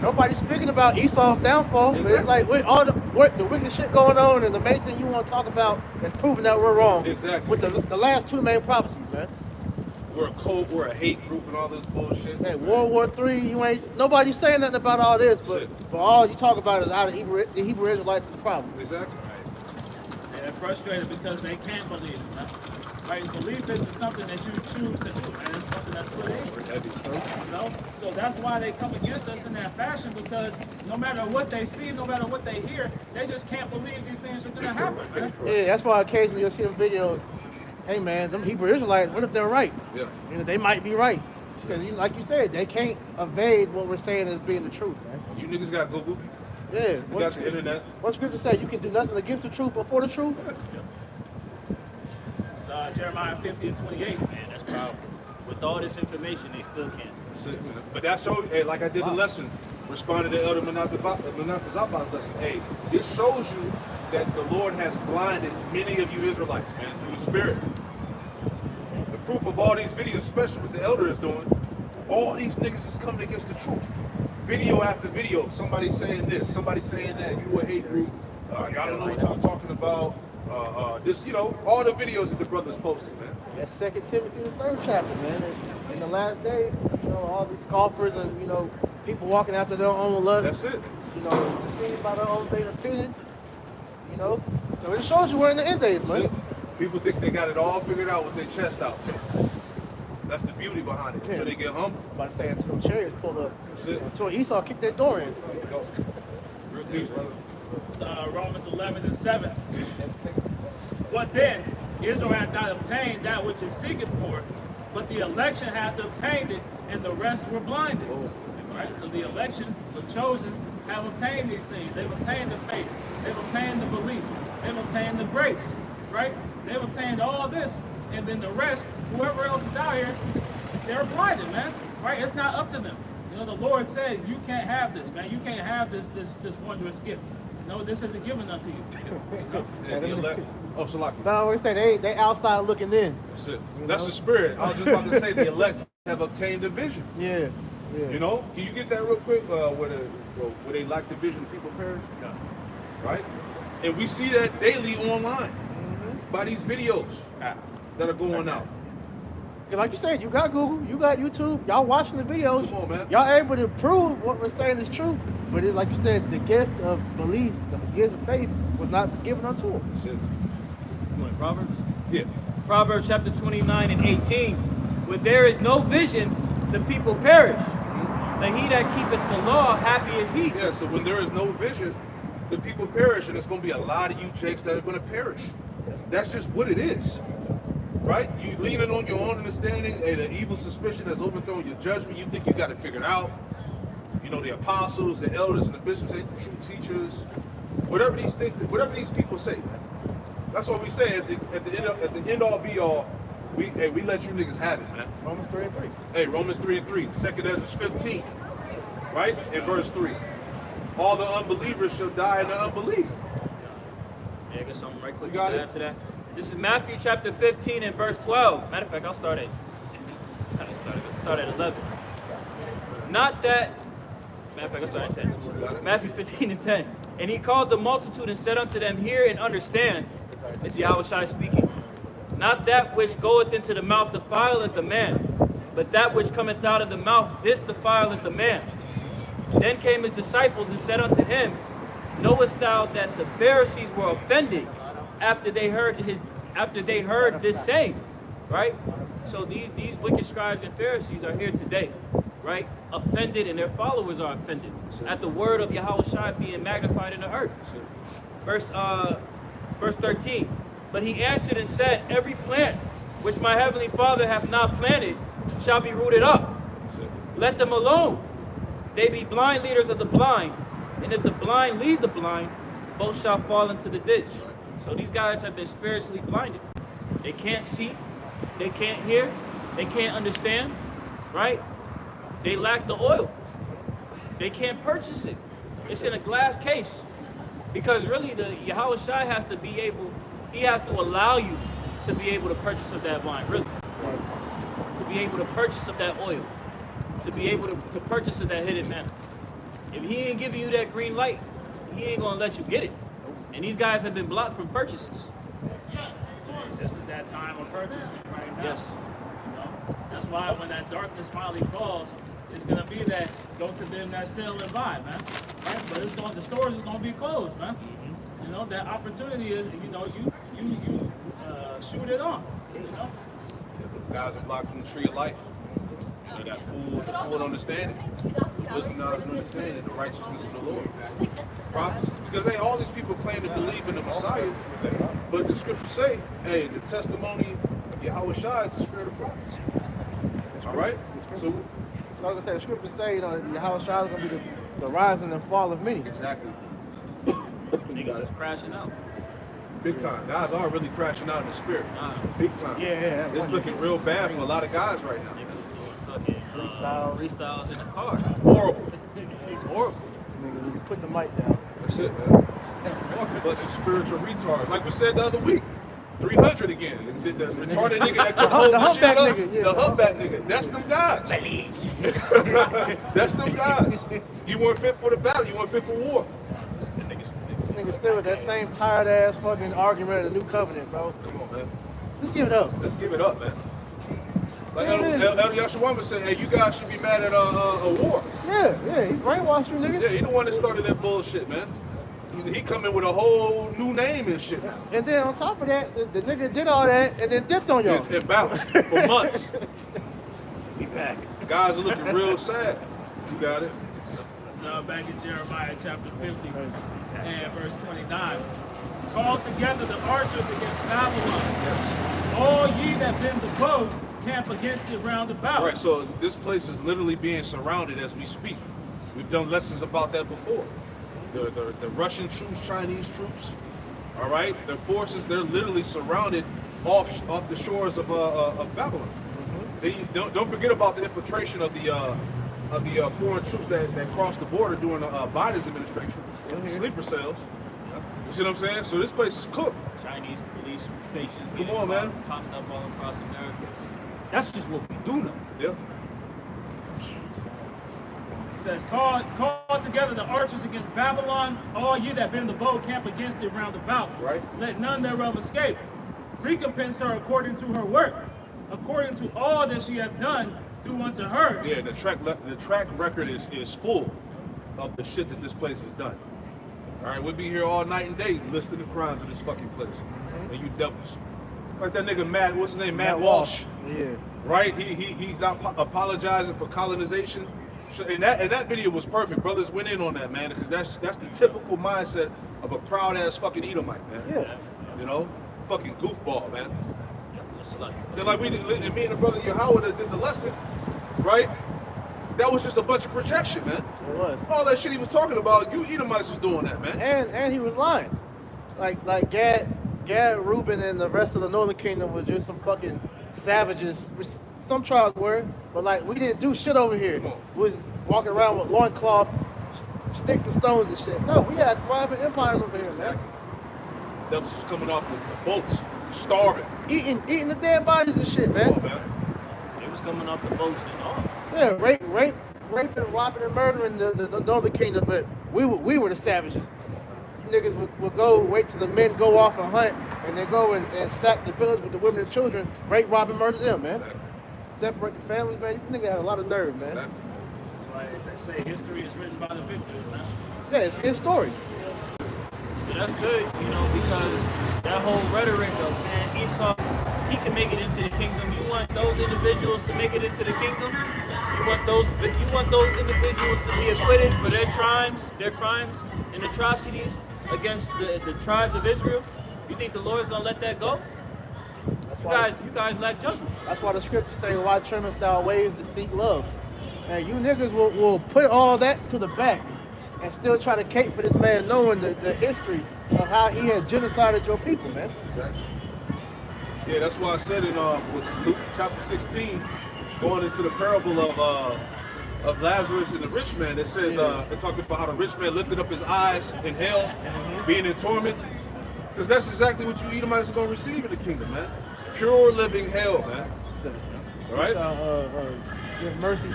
Nobody's speaking about Esau's downfall. But it's like with all the wicked shit going on, and the main thing you want to talk about is proving that we're wrong. Exactly. With the last two main prophecies, man. We're a cult, we're a hate group, and all this bullshit. Hey, World War III, you ain't nobody's saying nothing about all this, but all you talk about is how the Hebrew Israelites is the problem. Exactly. And they're frustrated because they can't believe it, man. Right? Belief isn't something that you choose to do, man. It's something that's put in. We're heavy. You know? So that's why they come against us in that fashion, because no matter what they see, no matter what they hear, they just can't believe these things are going to happen, man. Yeah, that's why occasionally you'll see them videos. Hey man, them Hebrew Israelites, what if they're right? Yeah. You know, they might be right. Because like you said, they can't evade what we're saying as being the truth, man. You niggas got Google. Yeah. You got the internet. What scripture say? You can do nothing against the truth but for the truth? So Jeremiah 50 and 28. Man, that's powerful. With all this information, they still can't. That's it, man. But that shows, hey, like I did the lesson, responded to Elder Menatazaba's lesson. Hey, this shows you that the Lord has blinded many of you Israelites, man, through His Spirit. The proof of all these videos, especially what the Elder is doing, all these niggas is coming against the truth. Video after video, somebody saying this, somebody saying that, you a hate group, y'all don't know what y'all talking about. This, you know, all the videos that the brothers posted, man. That's 2 Timothy, the 3rd chapter, man. In the last days, you know, all these scoffers and, you know, people walking after their own lust. That's it. You know, deceived by their own vain opinion. You know? So it shows you we're in the end days, That's man. it. People think they got it all figured out with their chest out, too. That's the beauty behind it. Until they get humble. I'm about to say until chariots pulled up. That's it. Until Esau kicked their door in. Real peace, brother. Romans 11 and 7. What then? Israel hath not obtained that which it seeketh for, but the election hath obtained it, and the rest were blinded. Right? So the election, the chosen, have obtained these things. They've obtained the faith. They've obtained the belief. They've obtained the grace. Right? They've obtained all this, and then the rest, whoever else is out here, they're blinded, man. Right? It's not up to them. You know, the Lord said, you can't have this, man. You can't have this wondrous gift. No, this isn't given unto you. Yeah, the elect. Oh, Salaki. No, we say they outside looking in. That's it. That's the spirit. I was just about to say the elect have obtained the vision. Yeah. You know? Can you get that real quick? Where they lack the vision, the people perish? Yeah. Right? And we see that daily online by these videos that are going out. Cause like you said, you got Google, you got YouTube, y'all watching the videos. Come on, man. Y'all able to prove what we're saying is true. But it's like you said, the gift of belief, the gift of faith was not given unto them. That's it. You want Proverbs? Yeah. Proverbs chapter 29 and 18. Where there is no vision, the people perish. But he that keepeth the law, happy is he. Yeah, so when there is no vision, the people perish, and there's going to be a lot of you jakes that are going to perish. That's just what it is. Right? You leaning on your own understanding, and the evil suspicion has overthrown your judgment. You think you got it figured out. You know, the apostles, the elders, and the bishops ain't the true teachers. Whatever these people say, man. That's what we say at the end all be all. We let you niggas have it, man. Romans 3 and 3. Hey, Romans 3 and 3, 2 Ezra 15, right? In verse 3. All the unbelievers shall die in their unbelief. Yeah, I got something right quick You to got add to that. This is Matthew chapter 15 and verse 12. Matter of fact, I'll start at 11. Not that, matter of fact, I'll start at 10. Matthew 15 and 10. And he called the multitude and said unto them, hear and understand. This is Yahushua speaking. Not that which goeth into the mouth defileth the man, but that which cometh out of the mouth, this defileth the man. Then came his disciples and said unto him, knowest thou that the Pharisees were offended after they heard this saying? Right? So these wicked scribes and Pharisees are here today, right? Offended, and their followers are offended at the word of Yahushua being magnified in the earth. Verse 13. But he answered and said, every plant which my heavenly Father hath not planted shall be rooted up. Let them alone. They be blind leaders of the blind, and if the blind lead the blind, both shall fall into the ditch. So these guys have been spiritually blinded. They can't see, they can't hear, they can't understand, right? They lack the oil. They can't purchase it. It's in a glass case. Because really the Yahushua has to be able, he has to allow you to be able to purchase of that wine, really. To be able to purchase of that oil. To be able to purchase of that hidden manna. If he ain't giving you that green light, he ain't gonna let you get it. And these guys have been blocked from purchases. This is that time of purchasing right now. Yes. You know? That's why when that darkness finally falls, it's gonna be that go to them that sell and buy, man. Right? But the stores is gonna be closed, man. You know, that opportunity is, you know, you shoot it on. You know? Yeah, but the guys are blocked from the tree of life. They got full understanding. Wisdom, knowledge, and understanding, the righteousness of the Lord. Prophecies. Because hey, all these people claim to believe in the Messiah, but the scriptures say, hey, the testimony of Yahushua is the spirit of prophecy. All right? So, Like I said, the scriptures say, you know, Yahushua is going to be the rising and fall of many. exactly. Niggas is crashing out. Big time. Guys are really crashing out in the spirit. Big time. Yeah. It's looking real bad for a lot of guys right now. Niggas doing fucking freestyles in the car. Horrible. Horrible. Nigga, you put the mic down. That's it, man. A bunch of spiritual retards. Like we said the other week. 300 again. The retarded nigga that can hold the shit humpback up. nigga, yeah. The humpback nigga. That's them guys. That's them guys. You weren't fit for the battle. You weren't fit for war. This nigga still with that same tired ass fucking argument of the new covenant, bro. Come on, man. Just give it up. Let's give it up, man. Like Elder Yashawama said, hey, you guys should be mad at a war. Yeah, he brainwashed you niggas. Yeah, he the one that started that bullshit, man. He come in with a whole new name and shit. And then on top of that, the nigga did all that and then dipped on y'all. It bounced for months. He back. Guys are looking real sad. You got it. So back in Jeremiah chapter 50. and verse 29. Call together the archers against Babylon. Yes. All ye that bend the bow, camp against it round about. Right, so this place is literally being surrounded as we speak. We've done lessons about that before. The Russian troops, Chinese troops, all right, their forces, they're literally surrounded off the shores of Babylon. They, don't forget about the infiltration of the foreign troops that crossed the border during Biden's administration, the sleeper cells. You see what I'm saying? So this place is cooked. Chinese police stations. Come on, man. Popping up all across America. That's just what we do now. Yeah. It says, call together the archers against Babylon, all ye that bend the bow, camp against it round about. Right. Let none thereof escape. Recompense her according to her work, according to all that she hath done, do unto her. Yeah, the track record is full of the shit that this place has done. All right, we'll be here all night and day listing the crimes of this fucking place. And you devils. Like that nigga Matt, what's his name? Matt Walsh. Yeah. Right? He's not apologizing for colonization. And that video was perfect. Brothers went in on that, man, because that's the typical mindset of a proud ass fucking Edomite, man. Yeah. You know? Fucking goofball, man. It's like, Then like me and the brother Yahweh that did the lesson, right? That was just a bunch of projection, man. It was. All that shit he was talking about, you Edomites was doing that, man. And he was lying. Like Gad, Reuben, and the rest of the Northern Kingdom were just some fucking savages. Which some tribes were, but like we didn't do shit over here. We was walking around with loincloths, sticks and stones and shit. No, we had thriving empires over here, man. Exactly. Devils was coming off the boats, starving. Eating the dead bodies and shit, Come on, man. man. they was coming off the boats and all. Yeah, raping, robbing, and murdering the Northern Kingdom, but we were the savages. Niggas would go, wait till the men go off and hunt, and then go and sack the village with the women and children, rape, rob, and murder them, man. Exactly. Separate the families, man. You nigga had a lot of nerve, man. Exactly. That's why they say history is written by the victors, man. Yeah, it's his story. But that's good, you know, because that whole rhetoric of, man, Esau, he can make it into the kingdom. You want those individuals to make it into the kingdom? You want those individuals to be acquitted for their crimes and atrocities against the tribes of Israel? You think the Lord's gonna let that go? You guys lack judgment. That's why the scriptures say, why trimmest thou ways to seek love? And you niggas will put all that to the back and still try to cape for this man knowing the history of how he had genocided your people, man. Exactly. Yeah, that's why I said in Luke chapter 16, going into the parable of Lazarus and the rich man, it says it talked about how the rich man lifted up his eyes in hell, being in torment. Because that's exactly what you Edomites are going to receive in the kingdom, man. Pure living hell, man. All right? Give mercy.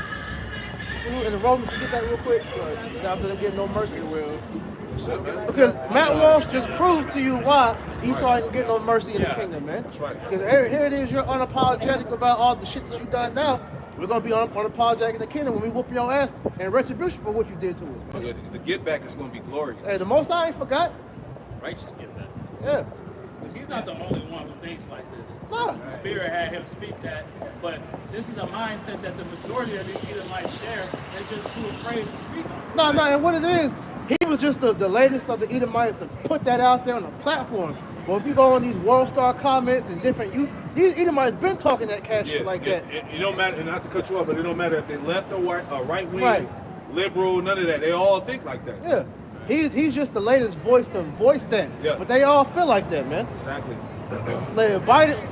In the Romans, you get that real quick? After them getting no mercy. What's up, man? Because Matt Walsh just proved to you why Esau ain't getting no mercy in the kingdom, man. That's right. Because here it is, you're unapologetic about all the shit that you done now. We're going to be unapologetic in the kingdom when we whoop your ass in retribution for what you did to us, man. Yeah, the get back is going to be glorious. Hey, the Most High ain't forgot. Righteous get that. Yeah. He's not the only one who thinks like this. No. The Spirit had him speak that, but this is a mindset that the majority of these Edomites share. They're just too afraid to speak on. No, and what it is, he was just the latest of the Edomites to put that out there on a platform. Well, if you go on these World Star comments and these Edomites been talking that cash shit like that. It don't matter, and not to cut you off, but it don't matter if they left or right wing, Right. liberal, none of that. They all think like that. Yeah. He's just the latest voice to voice that. Yeah. But they all feel like that, man. Exactly. Like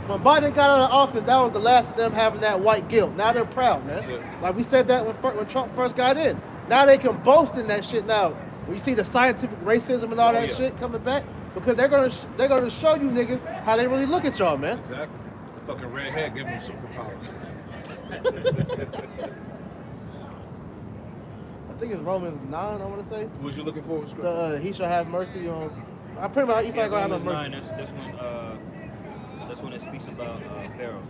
when Biden got out of office, that was the last of them having that white guilt. Now they're proud, man. That's it. Like we said that when Trump first got in. Now they can boast in that shit now. When you see the scientific racism and all that shit coming back, because they're gonna show you niggas how they really look at y'all, man. Exactly. The fucking red hat gave them superpowers. I think it's Romans 9, I want to say. Was you looking for with scripture? He shall have mercy on. I pretty much Esau gonna have no Romans mercy. 9, this one it speaks about Pharaoh.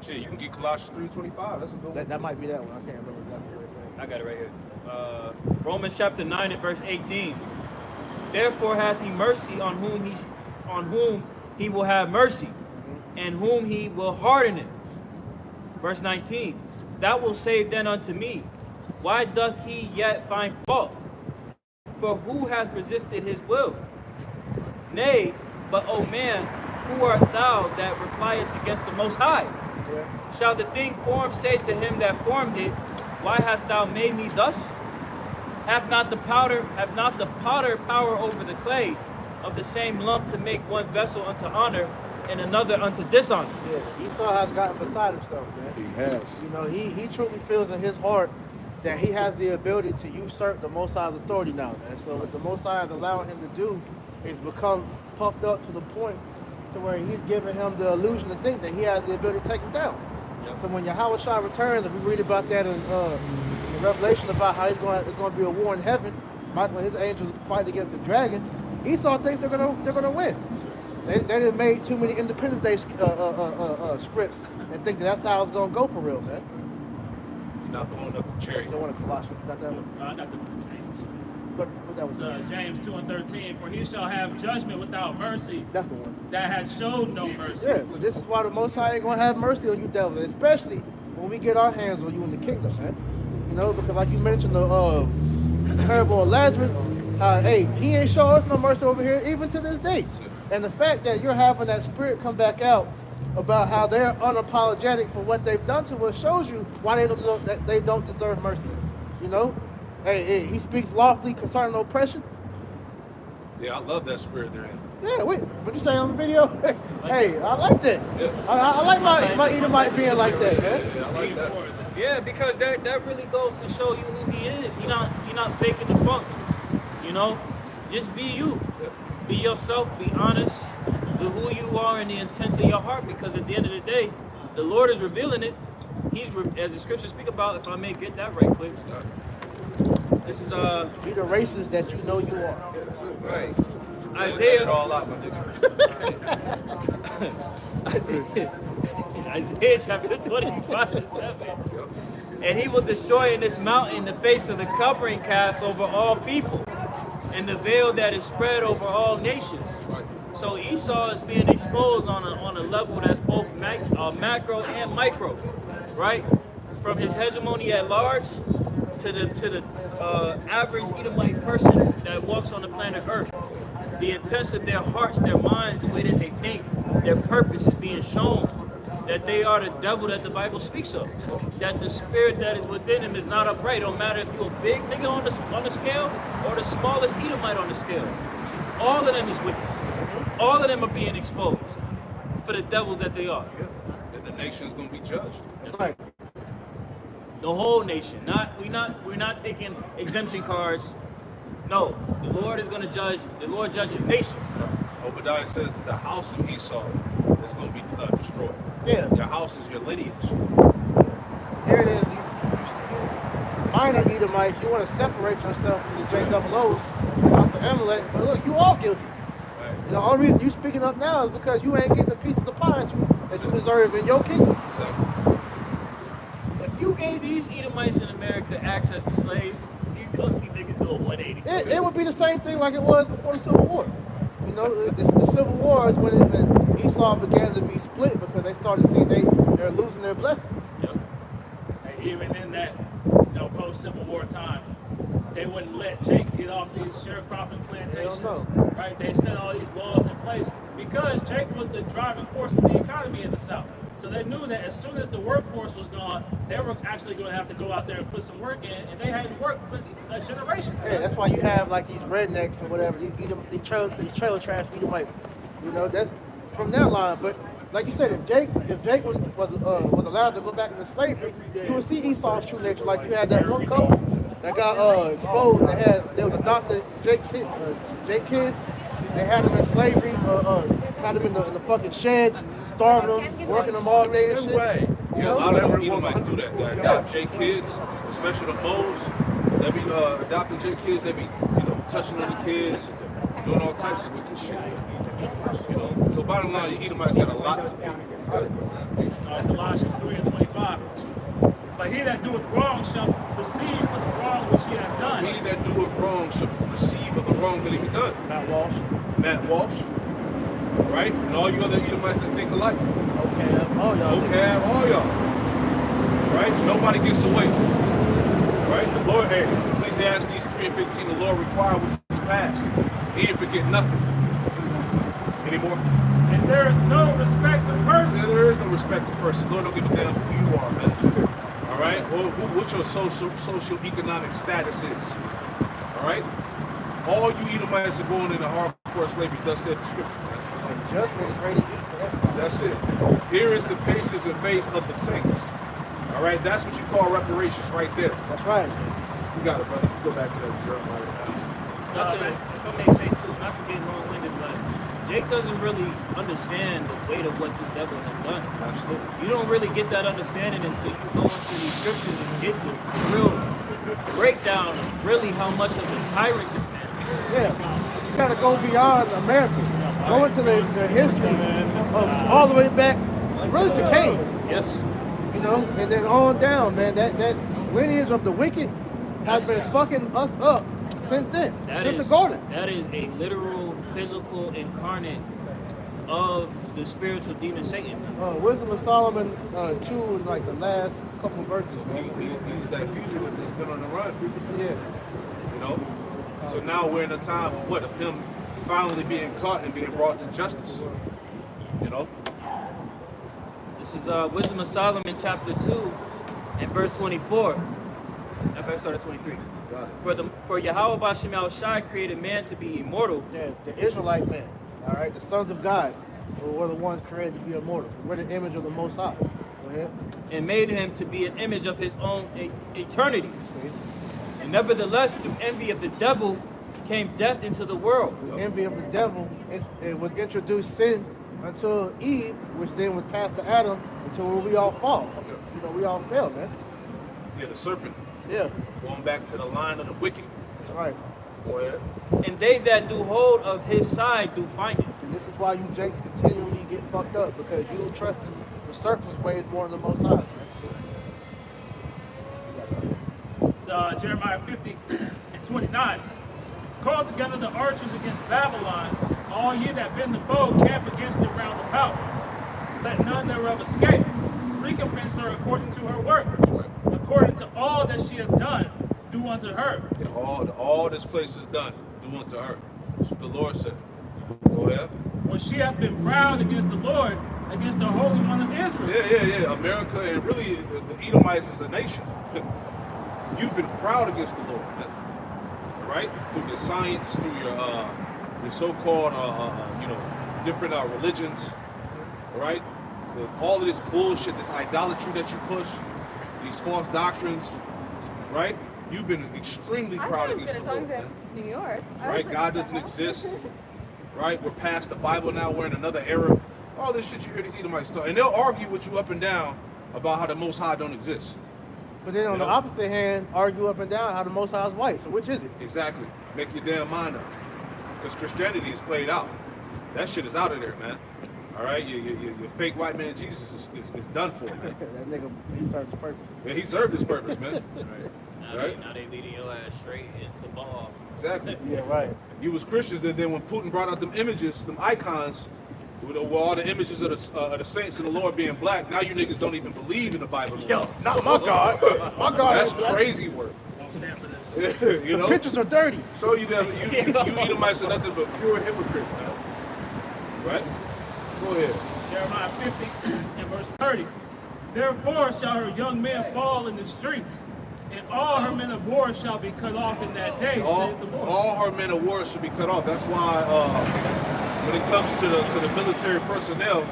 Shit, you can get Colossians 3:25. That's a good one. That might be that one. I can't remember exactly what it's saying. I got it right here. Romans chapter 9 and verse 18. Therefore hath he mercy on whom he will have mercy, and whom he will harden it. Verse 19. That will save then unto me. Why doth he yet find fault? For who hath resisted his will? Nay, but, O man, who art thou that repliest against the Most High? Yeah. Shall the thing formed say to him that formed it, Why hast thou made me thus? Have not the potter power over the clay of the same lump to make one vessel unto honor and another unto dishonor? Yeah, Esau has gotten beside himself, man. He has. You know, he truly feels in his heart that he has the ability to usurp the Most High's authority now, man. So what the Most High is allowing him to do is become puffed up to the point to where he's giving him the illusion to think that he has the ability to take him down. Yep. So when Yahweh Shah returns, and we read about that in Revelation about how it's going to be a war in heaven, Michael and his angels fight against the dragon, Esau thinks they're gonna win. They done made too many Independence Day scripts and think that's how it's gonna go for real, man. You're not throwing up the cherry. They want to Colossians. Got that one? I got the James. What that was? It's James 2:13. For he shall have judgment without mercy That's the one. that had showed no mercy. Yeah, so this is why the Most High ain't gonna have mercy on you, devil, especially when we get our hands on you in the kingdom, man. You know, because like you mentioned the parable of Lazarus, hey, he ain't show us no mercy over here even to this day. And the fact that you're having that spirit come back out about how they're unapologetic for what they've done to us shows you why they don't deserve mercy. You know, hey, he speaks lawfully concerning oppression. Yeah, I love that spirit they're in. Yeah, wait, what you say on the video? Hey, I like that. I like my Edomite being like that, man. Yeah, I like that. Yeah, because that really goes to show you who he is. He not faking the funk. You know, just be you. Be yourself. Be honest with who you are and the intents of your heart. Because at the end of the day, the Lord is revealing it. As the scriptures speak about. If I may get that right quick. This is Be the racist that you know you are. right. Lay it all out, my nigga. Isaiah chapter 25:7. And he will destroy in this mountain the face of the covering cast over all people, and the veil that is spread over all nations. So Esau is being exposed on a level that's both macro and micro, right? From his hegemony at large to the average Edomite person that walks on the planet Earth. The intents of their hearts, their minds, the way that they think, their purpose is being shown. That they are the devil that the Bible speaks of. That the spirit that is within him is not upright. Don't matter if you're a big nigga on the scale or the smallest Edomite on the scale. All of them is wicked. All of them are being exposed for the devils that they are. And the nation's gonna be judged. That's right. The whole nation. We're not taking exemption cards. No, the Lord is going to judge. The Lord judges nations. Obadiah says that the house of Esau is going to be destroyed. Yeah. Your house is your lineage. Here it is. You minor Edomites, you want to separate yourself from the JOOs, the house of Amalek, but look, you all guilty. Right. You know, the only reason you speaking up now is because you ain't getting a piece of the pie that you deserve in your kingdom. Exactly. If you gave these Edomites in America access to slaves, you could see niggas do a 180. It would be the same thing like it was before the Civil War. You know, the Civil War is when Esau began to be split because they started seeing they're losing their blessing. Yep. And even in that, post-Civil War time, they wouldn't let Jake get off these sharecropping plantations. Hell no. Right? They set all these laws in place because Jake was the driving force of the economy in the South. So they knew that as soon as the workforce was gone, they were actually going to have to go out there and put some work in, and they hadn't worked for generations. Yeah, that's why you have like these rednecks or whatever, these trailer trash Edomites. You know, that's from that line. But like you said, if Jake was allowed to go back into slavery, you would see Esau's true nature. Like you had that one couple that got exposed. They was adopted Jake kids. They had them in slavery, had them in the fucking shed, starving them, working them all day and shit. Yeah, a lot of Edomites do that. They adopt J kids, especially the Moles. They be adopting J kids. They be, touching on the kids, doing all types of wicked shit. So bottom line, the Edomites got a lot to do. Colossians 3:25. But he that doeth wrong shall receive for the wrong which he hath done. He that doeth wrong shall receive of the wrong that he done. Matt Walsh. Right? And all you other Edomites that think alike. Okay, all y'all. Okay, all y'all. Right? Nobody gets away. Right? The Lord, hey, Ecclesiastes 3:15, the Lord required which is past. He didn't forget nothing. Anymore? And there is no respect of person. There is no respect of person. Lord don't give a damn who you are, man. All right? Or what your socio-economic status is. All right? All you Edomites are going into hardcore slavery. Thus said the scripture, man. Judgment is ready to eat for everybody. That's it. Here is the patience and faith of the saints. All right? That's what you call reparations right there. That's right. You got it, brother. Go back to that Jeremiah. Not to, if I may say too, not to get long-winded, but Jake doesn't really understand the weight of what this devil has done. Absolutely. You don't really get that understanding until you go into these scriptures and get the real breakdown of really how much of a tyrant this man is. Yeah. You gotta go beyond America. Go into the history of all the way back, really to Cain. Yes. You know, and then on down, man. That lineage of the wicked has been fucking us up since then, since the garden. That is a literal, physical incarnate of the spiritual demon Satan. Wisdom of Solomon 2 is like the last couple verses. He's that fugitive that's been on the run. Yeah. You know? So now we're in a time of what? Of him finally being caught and being brought to justice. You know? This is Wisdom of Solomon chapter 2 and verse 24. In fact, I started 23. For Yahweh Bashem Yahushai created man to be immortal. Yeah, the Israelite man. All right, the sons of God were the ones created to be immortal. We're the image of the Most High. Go ahead. And made him to be an image of his own eternity. And nevertheless, through envy of the devil, came death into the world. The envy of the devil, it was introduced sin until Eve, which then was passed to Adam until we all fall. You know, we all fell, man. Yeah, the serpent. Yeah. Going back to the line of the wicked. That's right. Go ahead. And they that do hold of his side do find it. And this is why you Jakes continually get fucked up, because you trust in the serpent's ways more than the Most High. It's Jeremiah 50 and 29. Call together the archers against Babylon, all ye that bend the bow, camp against it round about. Let none thereof escape. Recompense her according to her work, according to all that she hath done, do unto her. Yeah, all this place is done. Do unto her. That's what the Lord said. Go ahead. For she hath been proud against the Lord, against the Holy One of Israel. Yeah. America and really the Edomites as a nation. You've been proud against the Lord, right? Through your science, through your so-called different religions, right? All of this bullshit, this idolatry that you push, these false doctrines, right? You've been extremely proud against the Lord. New York. Right? God doesn't exist. Right? We're past the Bible now. We're in another era. All this shit you hear these Edomites talk, and they'll argue with you up and down about how the Most High don't exist. But then on the opposite hand, argue up and down how the Most High is white. So which is it? Exactly. Make your damn mind up. Because Christianity is played out. That shit is out of there, man. All right? Your fake white man Jesus is done for, man. That nigga, he served his purpose. Yeah, he served his purpose, man. Now they leading your ass straight into ball. Exactly. Yeah, right. You was Christians, and then when Putin brought out them images, them icons, with all the images of the saints and the Lord being black, now you niggas don't even believe in the Bible. Yo, not my God. My God. That's crazy work. Won't stand for this. You know? Pictures are dirty. So you Edomites are nothing but pure hypocrites, man. Right? Go ahead. Jeremiah 50 and verse 30. Therefore shall her young men fall in the streets, and all her men of war shall be cut off in that day, saith the Lord. All her men of war should be cut off. That's why when it comes to the military personnel,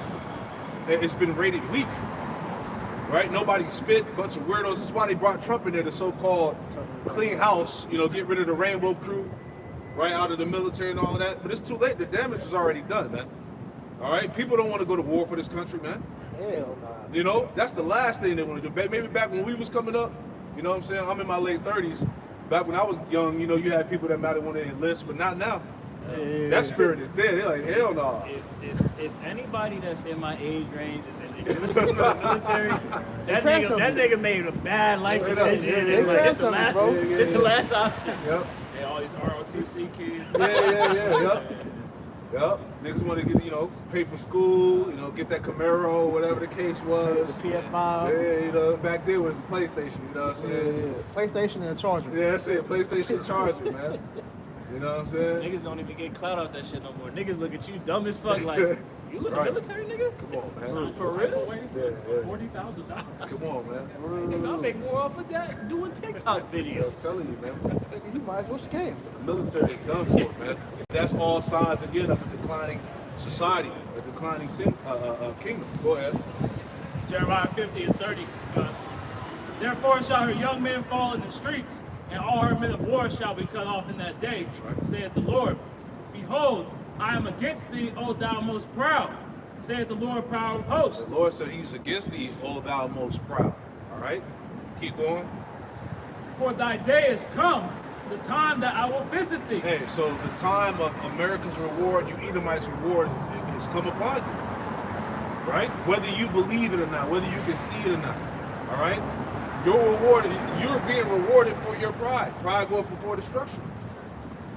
it's been rated weak. Right? Nobody's fit, bunch of weirdos. That's why they brought Trump in there, the so-called clean house, get rid of the rainbow crew, right, out of the military and all of that. But it's too late. The damage is already done, man. All right? People don't want to go to war for this country, man. Hell nah. That's the last thing they want to do. Maybe back when we was coming up, you know what I'm saying? I'm in my late 30s. Back when I was young, you had people that might have wanted to enlist, but not now. That spirit is dead. They're like, hell no. If anybody that's in my age range is in the military, that nigga made a bad life decision. It's the last option. Yep. Hey, all these ROTC kids. Yeah. Yep. Yup. Niggas want to get, pay for school, get that Camaro, whatever the case was. The PS5. Yeah, back then was the PlayStation, you know what I'm saying? Yeah. PlayStation and a charger. Yeah, that's it. PlayStation charger, man. You know what I'm saying? Niggas don't even get clout out that shit no more. Niggas look at you dumb as fuck like, you look Right. military, nigga? Come on, man. For real? Yeah. $40,000. Come on, man. Nigga, I'll make more off of that doing TikTok videos. I'm telling you, man. You might as well scam. The military is done for, man. That's all signs, again, of a declining society, a declining kingdom. Go ahead. Jeremiah 50 and 30. Therefore shall her young men fall in the streets, and all her men of war shall be cut off in that day, saith the Lord. Behold, I am against thee, O thou most proud, saith the Lord, power of hosts. The Lord said he's against thee, O thou most proud. All right? Keep going. For thy day is come, the time that I will visit thee. Hey, so the time of America's reward, you Edomites' reward, has come upon you. Right? Whether you believe it or not, whether you can see it or not. All right? Your reward, you're being rewarded for your pride. Pride goes before destruction.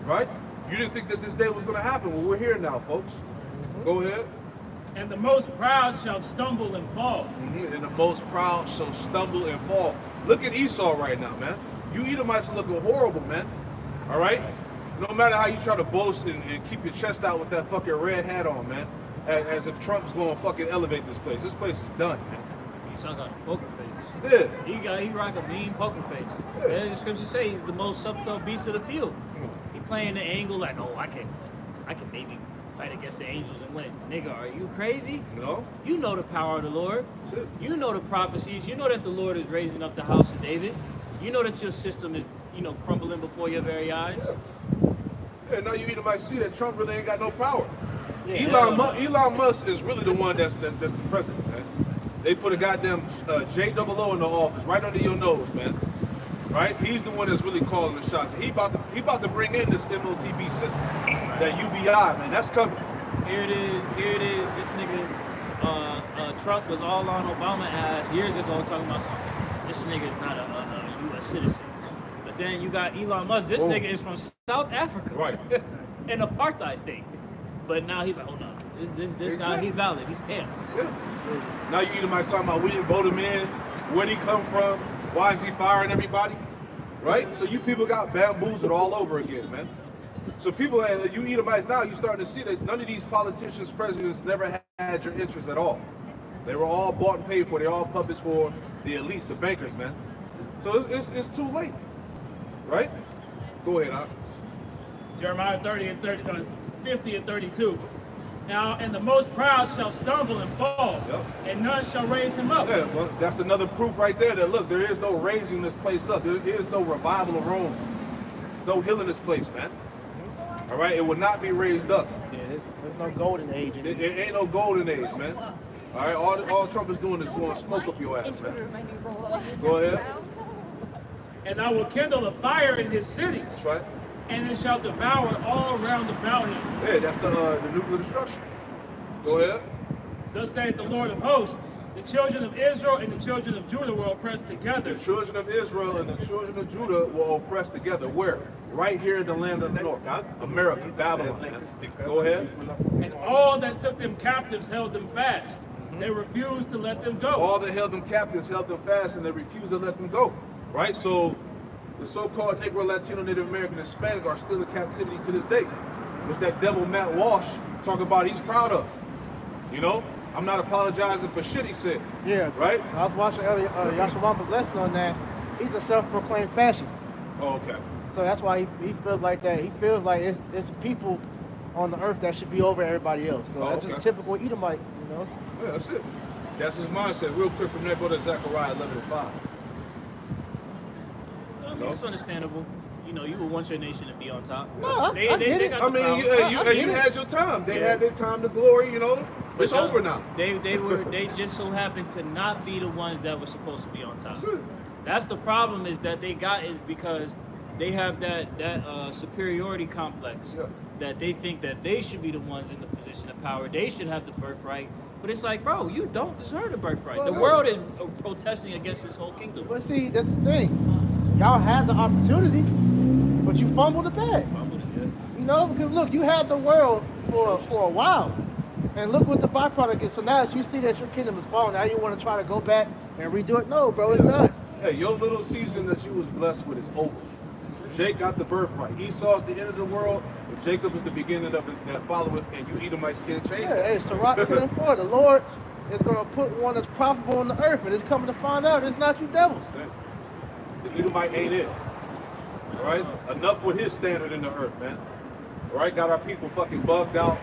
Right? You didn't think that this day was going to happen. Well, we're here now, folks. Go ahead. And the most proud shall stumble and fall. And the most proud shall stumble and fall. Look at Esau right now, man. You Edomites are looking horrible, man. All right? No matter how you try to boast and keep your chest out with that fucking red hat on, man. As if Trump's going to fucking elevate this place. This place is done, man. Esau got a poker face. Yeah. He rock a mean poker face. Yeah. And the scriptures say he's the most subtle beast of the field. He playing the angle like, oh, I can maybe fight against the angels and win. Nigga, are you crazy? No? You know the power of the Lord. That's it. You know the prophecies. You know that the Lord is raising up the house of David. You know that your system is, crumbling before your very eyes. Yeah, now you Edomites see that Trump really ain't got no power. Yeah. Elon Musk is really the one that's the president, man. They put a goddamn J-O-O in the office, right under your nose, man. Right? He's the one that's really calling the shots. He about to bring in this MOTB system, that UBI, man. That's coming. Here it is. This nigga, Trump was all on Obama ass years ago talking about something. This nigga is not a U.S. citizen. But then you got Elon Musk. This nigga is from South Africa. Right. An apartheid state. But now he's like, hold on. This guy, he's valid. He's stamped. Yeah. Now you Edomites talking about we didn't vote him in, where'd he come from, why is he firing everybody? Right? So you people got bamboozled all over again, man. So people, you Edomites now, you starting to see that none of these politicians, presidents never had your interests at all. They were all bought and paid for. They're all puppets for the elites, the bankers, man. So it's too late, right? Go ahead, Doc. Jeremiah 50 and 32. Now, and the most proud shall stumble and fall, and none shall raise him up. Yeah, well, that's another proof right there that, look, there is no raising this place up. There is no revival of Rome. There's no healing this place, man. All right? It will not be raised up. Yeah, there's no golden age. It ain't no golden age, man. All right? All Trump is doing is blowing smoke up your ass, man. Go ahead. And I will kindle a fire in his cities, That's right. and it shall devour all round about him. Yeah, that's the nuclear destruction. Go ahead. Thus saith the Lord of hosts, the children of Israel and the children of Judah will oppress together. The children of Israel and the children of Judah will oppress together. Where? Right here in the land of the north. America, Babylon. Man. Go ahead. And all that took them captives held them fast. They refused to let them go. All that held them captives held them fast, and they refused to let them go. Right? So the so-called Negro, Latino, Native American, Hispanic are still in captivity to this day. Which that devil Matt Walsh talking about he's proud of. I'm not apologizing for shit he said. Yeah. Right? I was watching earlier Yashawamba's lesson on that. He's a self-proclaimed fascist. Oh, okay. So that's why he feels like that. He feels like it's people on the earth that should be over everybody else. So that's just typical Edomite, Yeah, that's it. That's his mindset. Real quick from there, go to Zechariah 11:5. It's understandable. You would want your nation to be on top. No, I get it. got I the mean, power. you had your time. They had their time to glory, It's over now. They just so happened to not be the ones that were supposed to be on top. That's it. That's the problem is because they have that superiority complex that they think that they should be the ones in the position of power. They should have the birthright. But it's like, bro, you don't deserve the birthright. The world is protesting against this whole kingdom. But see, that's the thing. Y'all had the opportunity, but you fumbled the bag. Because look, you had the world for a while. And look what the byproduct is. So now as you see that your kingdom is falling, now you want to try to go back and redo it? No, bro, it's not. Hey, your little season that you was blessed with is over. Jake got the birthright. Esau is the end of the world, but Jacob is the beginning of it that followeth, and you Edomites can't change Yeah, that. hey, Sirach 10:4, the Lord is going to put one that's profitable on the earth, and it's coming to find out it's not you devils. The Edomite ain't it. All right? Enough with his standard in the earth, man. All right? Got our people fucking bugged out,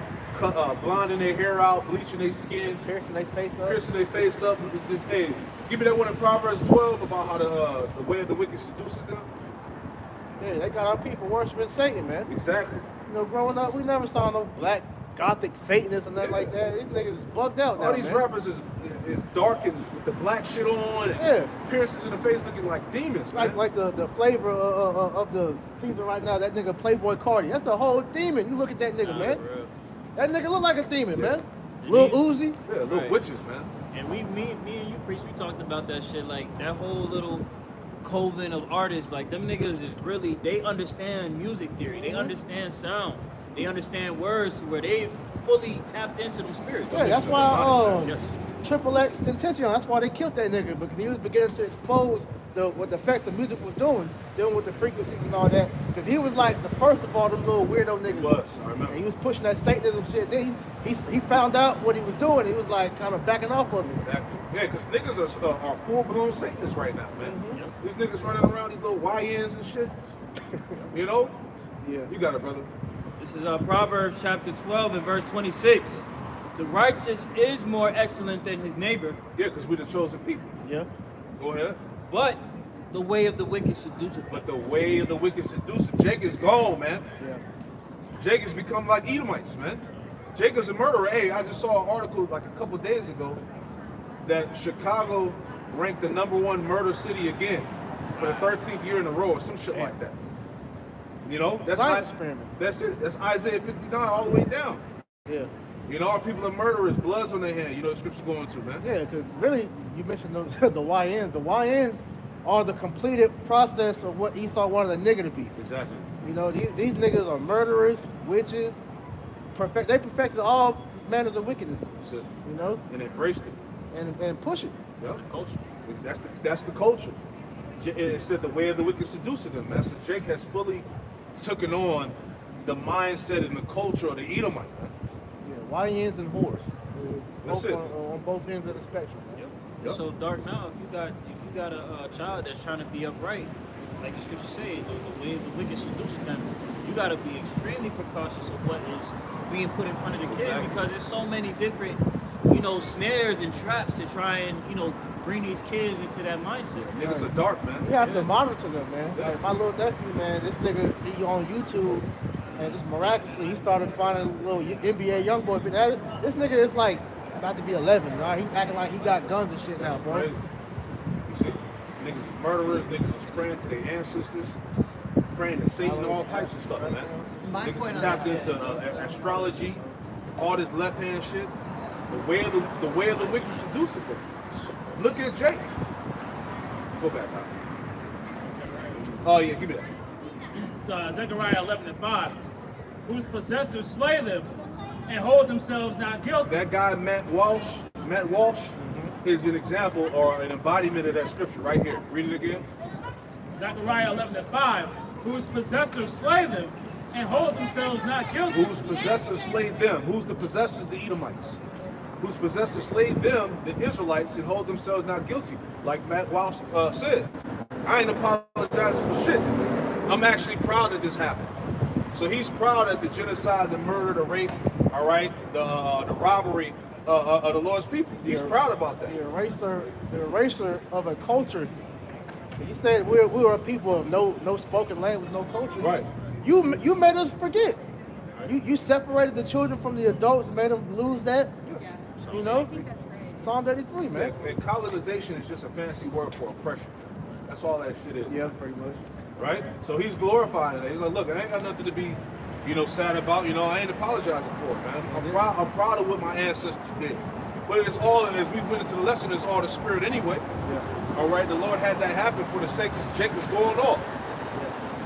blinding their hair out, bleaching their skin, Piercing their face up. piercing their face up. Just, hey, give me that one in Proverbs 12 about how the way of the wicked seduceth them. Yeah, they got our people worshiping Satan, man. Exactly. You know, growing up, we never saw no black gothic Satanists or nothing like that. These niggas is bugged out now, All these man. rappers is dark and with the black shit on, and Yeah. piercings in the face looking like demons, man. Like the flavor of the season right now, that nigga Playboy Cardi. That's a whole demon. You look at that nigga, man. For real. That nigga look like a demon, man. And Lil he- Uzi. Yeah, little Right. witches, man. And me and you, Priest, we talked about that shit. Like that whole little coven of artists, like them niggas is really, they understand music theory, they understand sound, they understand words, where they fully tapped into them spirits. Yeah, that's why Yes. Triple X Tentacion, that's why they killed that nigga, because he was beginning to expose what the effect the music was doing, dealing with the frequencies and all that. Because he was like the first of all them little weirdo niggas. He was, I remember. And he was pushing that Satanism shit. Then he found out what he was doing. He was like kind of backing off of it. Exactly. Yeah, because niggas are full-blown Satanists right now, man. Yep. These niggas running around, these little YNs and shit. You know? Yeah. You got it, brother. This is Proverbs chapter 12 and verse 26. The righteous is more excellent than his neighbor, Yeah, because we're the chosen people. Yeah. Go ahead. but the way of the wicked seduceth. But the way of the wicked seducer, Jake is gone, man. Yeah. Jake has become like Edomites, man. Jake is a murderer. Hey, I just saw an article like a couple days ago that Chicago ranked the #1 murder city again for the 13th year in a row or some shit like that. You know, Science experiment. That's it. That's Isaiah 59 all the way down. Yeah. You know, our people are murderers, bloods on their hand. You know, the scripture's going to, man. Yeah, because really, you mentioned the YNs. The YNs are the completed process of what Esau wanted a nigga to be. Exactly. You know, these niggas are murderers, witches. They perfected all manners of wickedness. That's it. You know, And embraced it. and push it. Yep. Culture. That's the culture. It said the way of the wicked seducing them. Man. So Jake has fully taken on the mindset and the culture of the Edomite. Man. Yeah, YNs and whores. That's both it. on both ends of the spectrum. Man. Yep. Yep. It's so dark now. If you got a child that's trying to be upright, like the scripture says, the way of the wicked seduces them, you got to be extremely precautious of what is being put in front of the kids, Exactly. because there's so many different, snares and traps to try and bring these kids into that mindset. Niggas are dark, man. We have to monitor them, man. Yeah. Like my little nephew, man, this nigga be on YouTube, and just miraculously he started finding little NBA young boy. This nigga is like about to be 11, right? He acting like he got guns and shit now, That's bro. crazy. You see, niggas is murderers, niggas is praying to their ancestors, praying to Satan, all types of stuff, man. My Niggas point is on tapped that into astrology, all this left hand shit. The way of the wicked seducing them. Look at Jake. Go back, man. Oh yeah, give me that. So Zechariah 11 and 5, whose possessors slay them and hold themselves not guilty. That guy Matt Walsh is an example or an embodiment of that scripture right here. Read it again. Zechariah 11 and 5, whose possessors slay them and hold themselves not guilty. Whose possessors slayed them? Who's the possessors? The Edomites. Whose possessors slayed them, the Israelites, and hold themselves not guilty. Like Matt Walsh said, I ain't apologizing for shit. I'm actually proud that this happened. So he's proud that the genocide, the murder, the rape, all right, the robbery of the Lord's people. He's proud about that. The eraser of a culture. He said we were a people of no spoken language, no culture. Right. You made us forget. You separated the children from the adults, made them lose that. You know, Psalm 33, man. And colonization is just a fancy word for oppression. That's all that shit is. Yeah, pretty much. Right? So he's glorifying it. He's like, look, I ain't got nothing to be, sad about. I ain't apologizing for it, man. I'm proud of what my ancestors did. But it's all, as we went into the lesson, it's all the spirit anyway. Yeah. All right, the Lord had that happen for the sake because Jake was going off.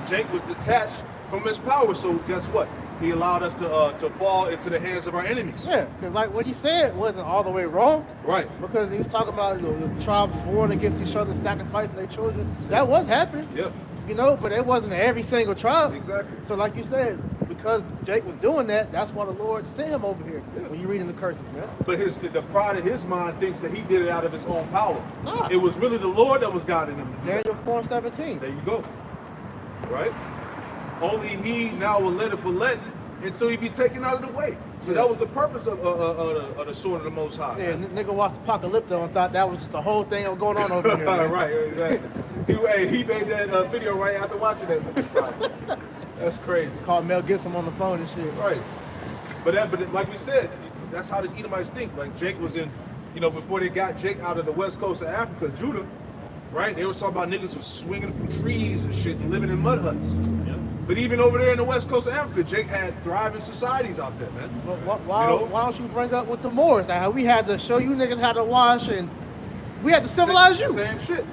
Jake was detached from his power. So guess what? He allowed us to fall into the hands of our enemies. Yeah, because like what he said wasn't all the way wrong. Right. Because he was talking about the tribes warring against each other, sacrificing their children. That was happening. Yep. But it wasn't every single tribe. Exactly. So like you said, because Jake was doing that, that's why the Lord sent him over here. When you're reading the curses, man. But the pride of his mind thinks that he did it out of his own power. Nah. It was really the Lord that was guiding him. Daniel 4:17. There you go. Right? Only he now will let it for letting until he be taken out of the way. So that was the purpose of the sword of the Most High. Yeah, nigga watched Apocalypto and thought that was just the whole thing that was going on over here. Man. Right, exactly. He made that video right after watching that movie. Right. That's crazy. Called Mel Gibson on the phone and shit. Right. But like we said, that's how these Edomites think. Like Jake was in, before they got Jake out of the west coast of Africa, Judah, right? They were talking about niggas was swinging from trees and shit and living in mud huts. Yep. But even over there in the west coast of Africa, Jake had thriving societies out there, man. Why don't you bring up with the Moors? How we had to show you niggas how to wash and we had to civilize you. Same shit.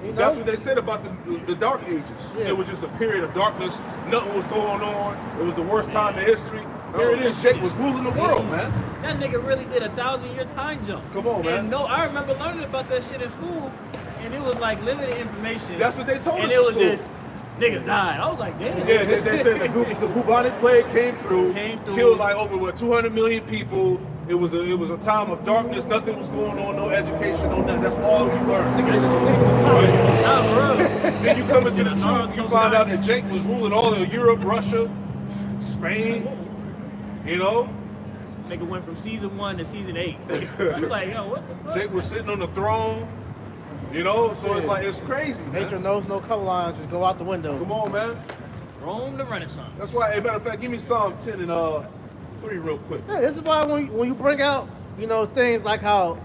You know? That's what they said about the Dark Ages. Yeah. It was just a period of darkness. Nothing was going on. It was the worst time in history. Here it is. Jake was ruling the world, man. That nigga really did a 1,000-year time jump. Come on, man. And I remember learning about that shit in school, and it was like limited information. That's what they told us and in it was school. just niggas died. I was like, damn. Yeah, they said the bubonic plague came through, killed like over 200 million people. It was a time of darkness. Nothing was going on. No education. No nothing. That's all you learned. Nah, bro. Then you come into the truth. You find out that Jake was ruling all of Europe, Russia, Spain. Nigga went from season 1 to season 8. You like, yo, what the fuck? Jake was sitting on the throne. So it's like it's crazy, man. Nature knows no color lines, just go out the window. Come on, man. Rome the Renaissance. That's why, as a matter of fact, give me Psalm 10 and 3 real quick. Yeah, this is why when you bring out, things like how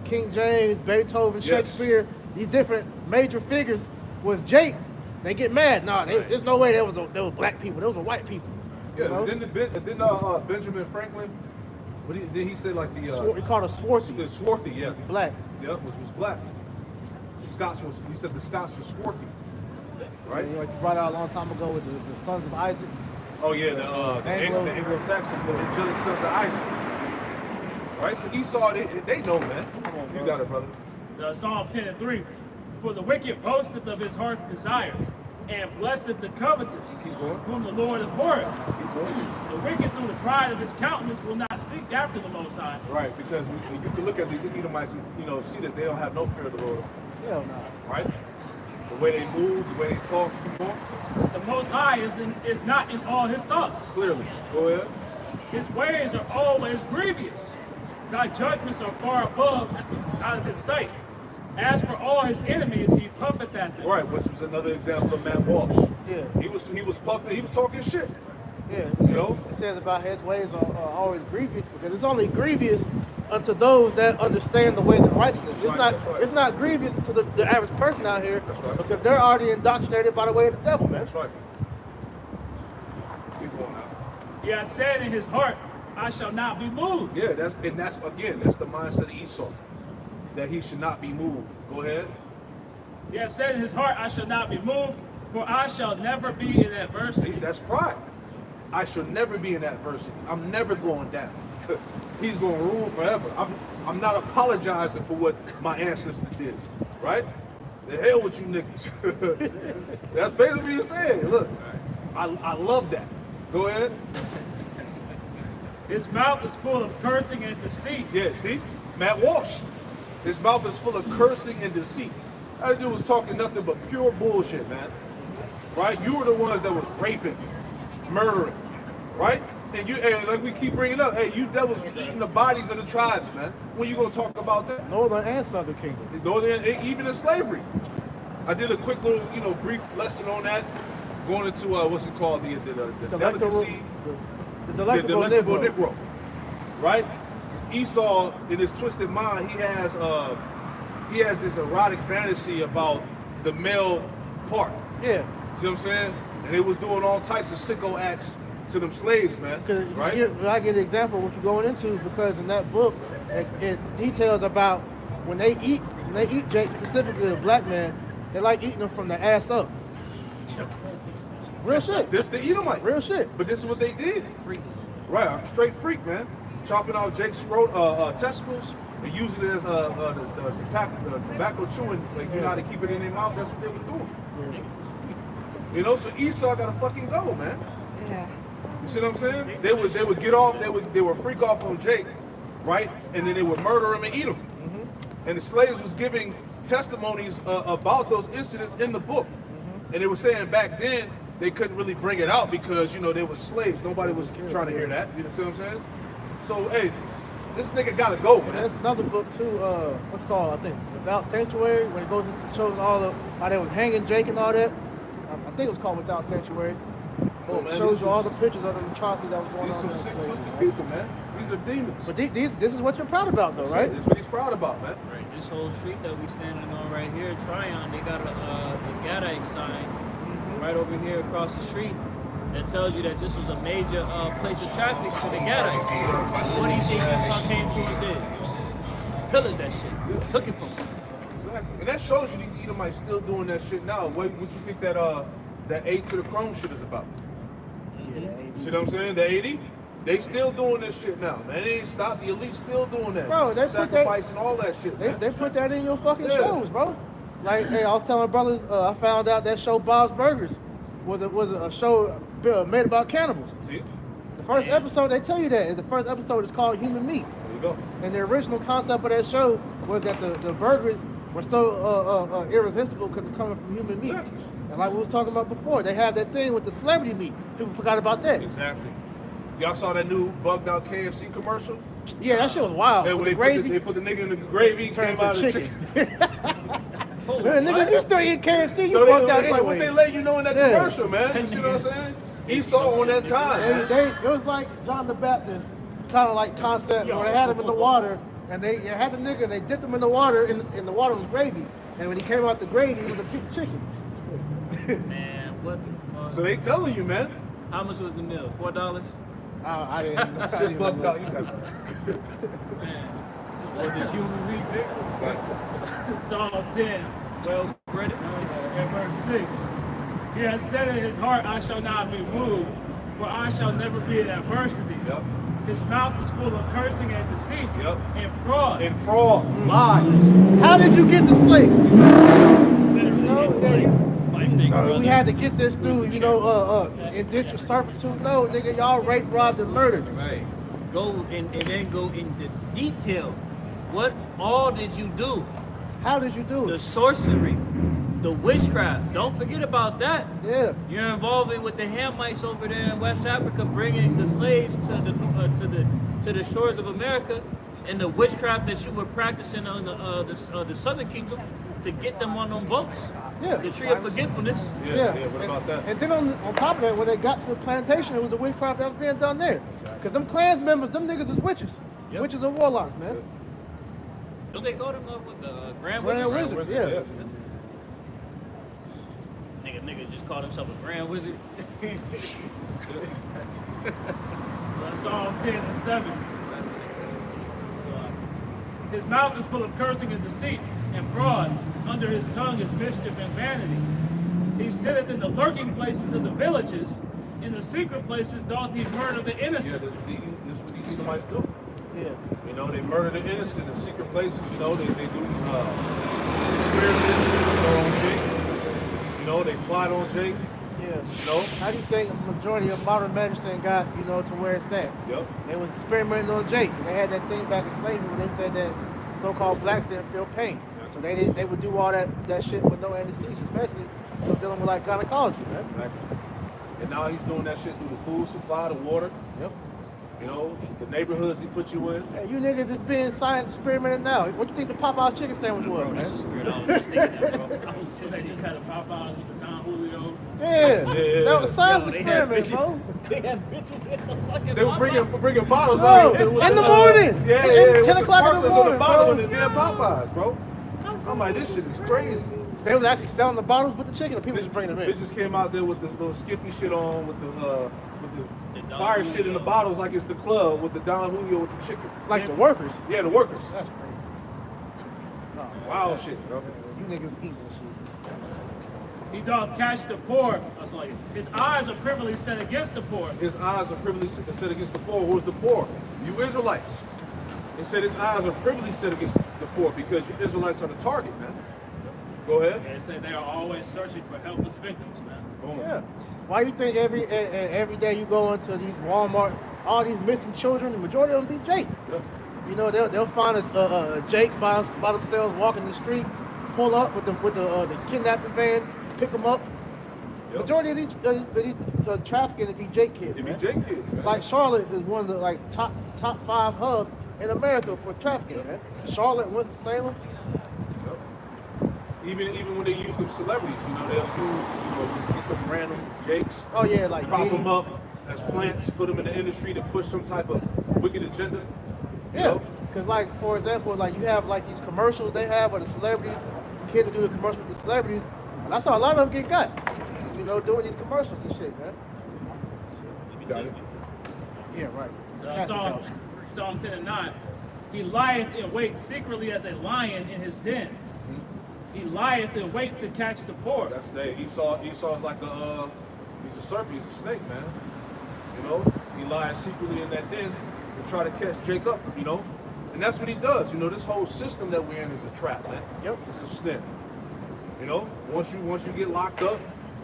King James, Beethoven, Yes. Shakespeare, these different major figures was Jake, they get mad. Nah, there's no way there was black people. Those were white people. Yeah, didn't Benjamin Franklin, did he say like He called us Swarthy. the Swarthy, yeah. Black. Yep, which was black. He said the Scots were Swarthy. Right? Like you brought out a long time ago with the sons of Isaac. Oh yeah, the Anglo-Saxons, the angelic sons of Isaac. Right? So Esau, they know, man. Come on, You bro. got it, brother. So Psalm 10 and 3. For the wicked boasteth of his heart's desire, and blesseth the covetous, Keep going. whom the Lord abhorreth. Keep going. The wicked through the pride of his countenance will not seek after the Most High. Right, because you can look at these Edomites and see that they don't have no fear of the Lord. Hell no. Right? The way they move, the way they talk, keep going. The Most High is not in all his thoughts. Clearly. Go ahead. His ways are always grievous. Thy judgments are far above out of his sight. As for all his enemies, he puffeth at them. Right, which was another example of Matt Walsh. Yeah. He was puffing, he was talking shit. Yeah. You It says about his ways are always grievous because it's only grievous unto those that understand the ways of righteousness. It's Right, not that's right. it's not grievous to the average person out here That's right. because they're already indoctrinated by the way of the devil, man. That's right. Keep going now. He hath said in his heart, I shall not be moved. Yeah, that's the mindset of Esau. That he should not be moved. Go ahead. He hath said in his heart, I shall not be moved, for I shall never be in See, adversity. that's pride. I shall never be in adversity. I'm never going down. He's going to rule forever. I'm not apologizing for what my ancestors did. Right? The hell with you niggas. That's basically what you're saying. Look, I love that. Go ahead. His mouth is full of cursing and deceit. Yeah, see? Matt Walsh. His mouth is full of cursing and deceit. That dude was talking nothing but pure bullshit, man. Right? You were the ones that was raping, murdering, right? And like we keep bringing up, you that was eating the bodies of the tribes, man. When you gonna talk about that? Northern and Southern Kingdom. Even in slavery. I did a quick little, brief lesson on that. Going into what's it called? The delicacy. The The delectable delectable Negro. Negro. Right? 'Cause Esau, in his twisted mind, he has this erotic fantasy about the male part. Yeah. See what I'm saying? And they was doing all types of sicko acts to them slaves, man. Because Right? I give an example of what you're going into because in that book it details about when they eat Jake, specifically a black man, they like eating them from the ass up. Real shit. This the Edomite. Real shit. But this is what they did. Freak is on Right, a straight freak, man. Chopping out Jake's testicles and using it as tobacco chewing. Like, you know how to keep it in their mouth? That's what they was doing. Yeah. You know, so Esau gotta fucking go, man. Yeah. You see what I'm saying? They would get off, they would freak off on Jake, right? And then they would murder him and eat him. And the slaves was giving testimonies about those incidents in the book. And they were saying back then they couldn't really bring it out because, you know, they were slaves. Nobody was trying to hear that. You know what I'm saying? So, hey, this nigga gotta go, man. There's another book too, what's it called, I think, Without Sanctuary, when it goes into shows all the, how they was hanging Jake and all that. I think it was called Without Sanctuary. Oh, man, shows these you all some- the pictures of the atrocities that was going These on. some in sick, slavery, twisted right? people, man. These are demons. But this is what you're proud about, though, right? This is what he's proud about, man. Right, this whole street that we standing on right here, Tryon, they got a Gadite sign right over here across the street that tells you that this was a major place of traffic for the Gadites. What do you think Esau came through and did? Pillaged that shit, took it from them. Exactly. And that shows you these Edomites still doing that shit now. What you think that A to the Chrome shit is about? Yeah, You see what I'm saying? The 80? They still doing this shit now, man. They ain't stopped. The elite still doing that. Bro, they put that- sacrificing all that shit, man. They put that in your fucking Yeah. shows, bro. Like, hey, I was telling my brothers, I found out that show Bob's Burgers was a show made about cannibals. See? The first episode, they tell you that. The first episode is called Human Meat. There you go. And the original concept of that show was that the burgers were so irresistible because they're coming from human meat. Exactly. And like we was talking about before, they have that thing with the celebrity meat. People forgot about that. Exactly. Y'all saw that new bugged out KFC commercial? Yeah, that shit was wild. Yeah, With when the they gravy, put the nigga in the gravy, turned came out to of chicken. chicken. Man, nigga, you still eat KFC, So you they, bugged out it's like what anyway. they let you know in that Yeah. commercial, man. You see what I'm saying? Esau on that time. It was like John the Baptist kind of like concept where they had him in the water and they had the nigga, they dipped him in the water and the water was gravy. And when he came out the gravy, it was a piece of chicken. Man, what the fuck? So they telling you, man. How much was the meal? $4? I didn't. Shit bugged out. You got Man, this is human meat, nigga. Psalm 10, Well, credit. and verse 6. He has said in his heart, I shall not be moved, for I shall never be in adversity. Yep. His mouth is full of cursing and deceit Yep. and fraud. And fraud, lies. How did you get this place? Literally, No, it's say, Like big brother. we had to get this through, indentured servitude. No, nigga, y'all raped, robbed, and murdered. Right. Go and then go into detail. What all did you do? How did you do The it? sorcery, the witchcraft. Don't forget about that. Yeah. You're involving with the Hamites over there in West Africa, bringing the slaves to the shores of America, and the witchcraft that you were practicing on the Southern Kingdom to get them on them boats. Yeah. The tree of forgetfulness. Yeah, what about that? And then on top of that, when they got to the plantation, it was the witchcraft that was being done there. Because them clans members, them niggas is witches. Yep. Witches and warlocks, man. Don't they call them with the Grand Grand Wizards? Wizards, yeah. Nigga just called himself a Grand Wizard. So Psalm 10 and 7. So, his mouth is full of cursing and deceit and fraud. Under his tongue is mischief and vanity. He sitteth in the lurking places of the villages. In the secret places doth he murder the Yeah, innocent. this is what these Edomites do. Yeah. You know, they murder the innocent in secret places. You know, they do these experiments, on Jake. You know, they plot on Jake. Yeah. You know? How do you think a majority of modern medicine got, to where it's at? Yep. They was experimenting on Jake. They had that thing back in slavery where they said that so-called blacks didn't feel pain. So they would do all that shit with no anesthesia, especially dealing with like gynecology, man. Exactly. And now he's doing that shit through the food supply, the water. Yep. You know, the neighborhoods he put you in. Hey, you niggas is being science experimented now. What do you think the Popeye chicken sandwich was, Bro, that's a man? spirit. I was just thinking that, bro. Because they just had a Popeyes with the Don Julio. Yeah. Yeah. That was a science Yo, they had experiment, bitches- bro. They had bitches in the fucking They were Popeye. bringing bottles Bro, out in with the morning. Yeah, At with 10 the o'clock in the sparklers on the morning, bottom bro. of the damn Popeyes, bro. I'm like, this shit is crazy. They was actually selling the bottles with the chicken, and people just bringing them in. Bitches came out there with the little Skippy shit on, with the Don fire shit in the Julio. bottles like it's the club with the Don Julio with the chicken. Like the workers. Yeah, the workers. That's crazy. Wild shit, bro. You niggas eating this shit. He doth catch the poor. That's like his eyes are privily set against the poor. His eyes are privily set against the poor. Who's the poor? You Israelites. It said his eyes are privily set against the poor because you Israelites are the target, man. Go ahead. And it said they are always searching for helpless victims, man. Boom. Yeah. Why you think every day you go into these Walmart, all these missing children, the majority of them be Jake. Yep. You know, they'll find a Jakes by themselves walking the street, pull up with the kidnapping van, pick them up. Yep. Majority of these trafficking it be Jake kids. It be man. Jake kids, man. Like Charlotte is one of the like top 5 hubs in America for trafficking, man. Charlotte, Winston-Salem. Even when they use them celebrities, you know, they'll use, get them random Jakes, Oh yeah, like prop Diddy. them up as plants, put them in the industry to push some type of wicked agenda. You Yeah, know? because like for example, like you have like these commercials they have with the celebrities, kids that do the commercials with the celebrities, and I saw a lot of them get got, you know, doing these commercials and shit, man. You got it. Yeah, right. So Psalm 10 and 9. He lieth in wait secretly as a lion in his den. He lieth in wait to catch the poor. That's Esau's like he's a serpent, he's a snake, man. You know, he lies secretly in that den to try to catch Jacob, you know. And that's what he does. You know, this whole system that we're in is a trap, man. Yep. It's a snare. You know, once you get locked up,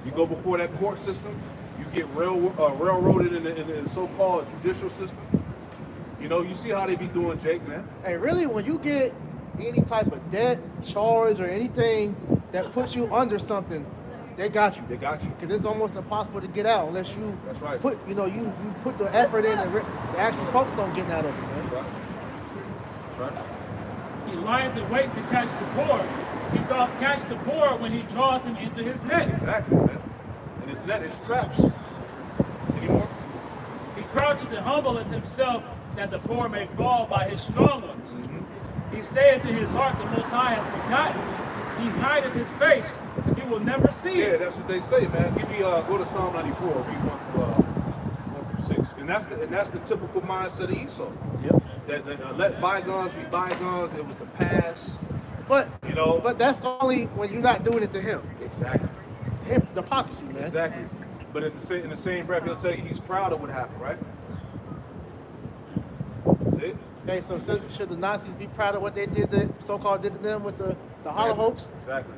you go before that court system, you get railroaded in the so-called judicial system. You know, you see how they be doing Jake, man. Hey, really, when you get any type of debt, charge, or anything that puts you under something, they got you. They got you. Because it's almost impossible to get out unless you That's right. put, you put the effort in and to actually focus on getting out of it, man. That's right. That's right. He lieth in wait to catch the poor. He doth catch the poor when he draweth him into his net. Exactly, man. And his net is traps. Anymore? He croucheth and humbleth himself that the poor may fall by his strong ones. He saith in his heart, the Most High hath forgotten. He hideth his face, he will never see Yeah, it. that's what they say, man. Give me go to Psalm 94, read 1 through 6, and that's the typical mindset of Esau. Yep. That let bygones be bygones. It was the past, But you know. but that's only when you're not doing it to him. Exactly, Him, the hypocrisy, man. exactly. But in the same breath, he'll tell you he's proud of what happened, right? See? Okay, so should the Nazis be proud of what they did, so-called did to them with the Holocaust? Exactly.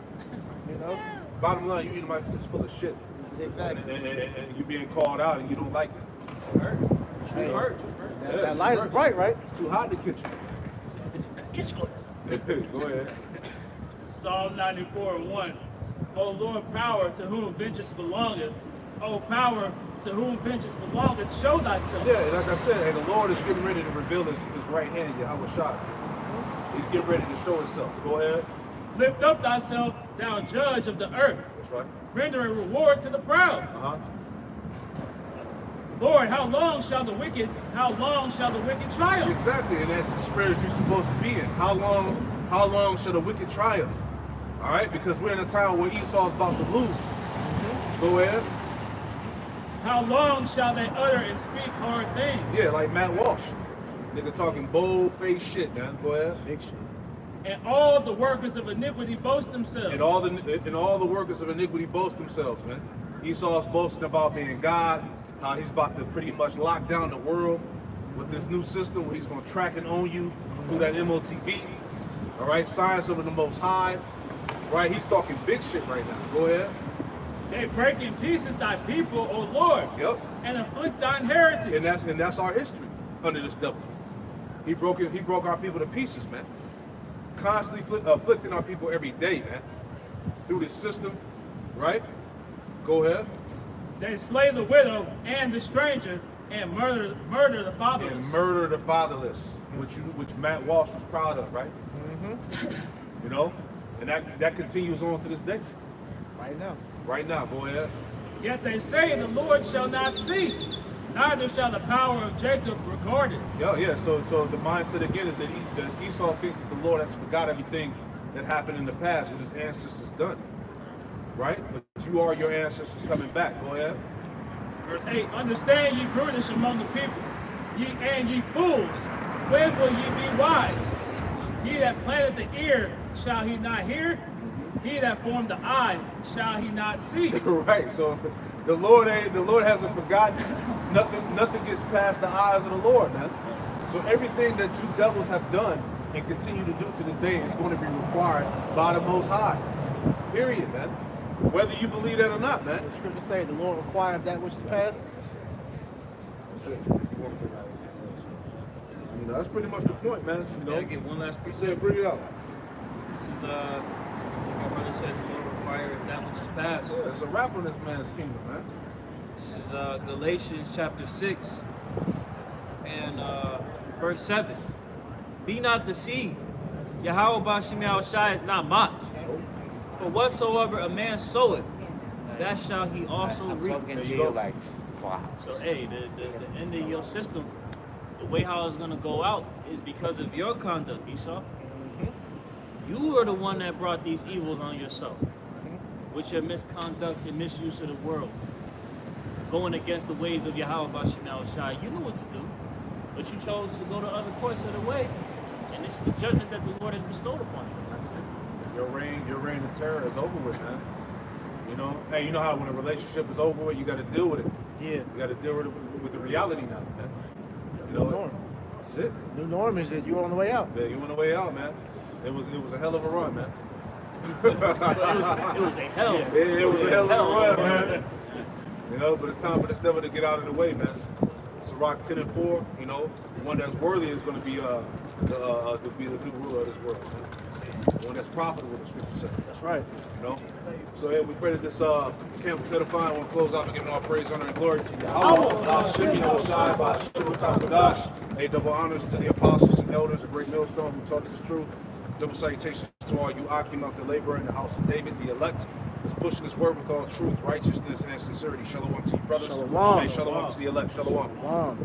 You know? Bottom line, you Edomites are just full of shit, Exactly. and you're being called out, and you don't like it. Hey, Hurt. Yeah, that it's light is worse. bright, right? It's too hot in the kitchen. Get yours. Go ahead. Psalm 94 and 1. O Lord, power to whom vengeance belongeth. O power to whom vengeance belongeth, show thyself. Yeah, like I said, and the Lord is getting ready to reveal his right hand, Yahweh Shah. He's getting ready to show himself. Go ahead. Lift up thyself, thou judge of the earth. That's right. Render a reward to the proud. Uh-huh. Lord, how long shall the wicked triumph? Exactly, and that's the spirit you're supposed to be in. How long shall the wicked triumph? All right, because we're in a time where Esau's about to lose. Go ahead. How long shall they utter and speak hard things? Yeah, like Matt Walsh. Nigga talking bold-faced shit, man. Go ahead. Big shit. And all the workers of iniquity boast themselves. And all the workers of iniquity boast themselves, man. Esau's boasting about being God, how he's about to pretty much lock down the world with this new system where he's going to track and own you through that MOTB. All right, science of the Most High. Right, he's talking big shit right now. Go ahead. They break in pieces thy people, O Lord, Yep. and afflict thine heritage. And that's our history under this devil. He broke our people to pieces, man. Constantly afflicting our people every day, man. Through this system, right? Go ahead. They slay the widow and the stranger, and murder the fatherless. And murder the fatherless, which Matt Walsh was proud of, right? You know, and that continues on to this day. Right now. Right now, go ahead. Yet they say the Lord shall not see, neither shall the power of Jacob regard it. Yeah. So the mindset again is that Esau thinks that the Lord has forgot everything that happened in the past, what his ancestors done. Right? But you are your ancestors coming back. Go ahead. Verse 8, understand ye prudence among the people, ye fools, when will ye be wise? He that planteth the ear, shall he not hear? He that formed the eye, shall he not see? Right. So the Lord hasn't forgotten. Nothing gets past the eyes of the Lord, man. So everything that you devils have done and continue to do to this day is going to be required by the Most High. Period, man. Whether you believe that or not, man. The scripture say the Lord requires that which is past. That's it. You know, that's pretty much the point, man. You know, Can I get one last piece? say, bring it out. This is like my brother said, the Lord requires that which is past. Yeah, it's a wrap on this man's kingdom, man. This is Galatians chapter 6 and verse 7. Be not deceived. Yahweh Bashim Yahushai is not mocked. For whatsoever a man soweth, that shall he also reap. Talking to you like, wow. So hey, the end of your system, the way how it's gonna go out is because of your conduct, Esau. You are the one that brought these evils on yourself with your misconduct and misuse of the world, going against the ways of Yahweh Bashim Yahushai. You knew what to do, but you chose to go the other course of the way, and this is the judgment that the Lord has bestowed upon you. That's it. Your reign of terror is over with, man. You know, hey, you know how when a relationship is over with, you got to deal with it. Yeah. You got to deal with the reality now, man. You know, norm. that's it. The norm is that you're on the way out. Yeah, you on the way out, man. It was a hell of a run, man. It was a hell. Yeah, it was a hell of a run, man. You know, but it's time for this devil to get out of the way, man. Sirach 10 and 4, you know, the one that's worthy is going to be the new ruler of this world, man. The one that's profitable, the scripture says. That's right. You know? So yeah, we pray that this camp is edifying. I want to close out by giving all praise, honor, and glory to Yahweh. Hey, double honors to the apostles and elders, a great millstone who taught us the truth. Double salutations to all you Akim out the labor in the house of David, the elect, who's pushing his word with all truth, righteousness, and sincerity. Shalom to you, brothers. Shalom. Hey, shalom to the elect. Shalom. Shalom.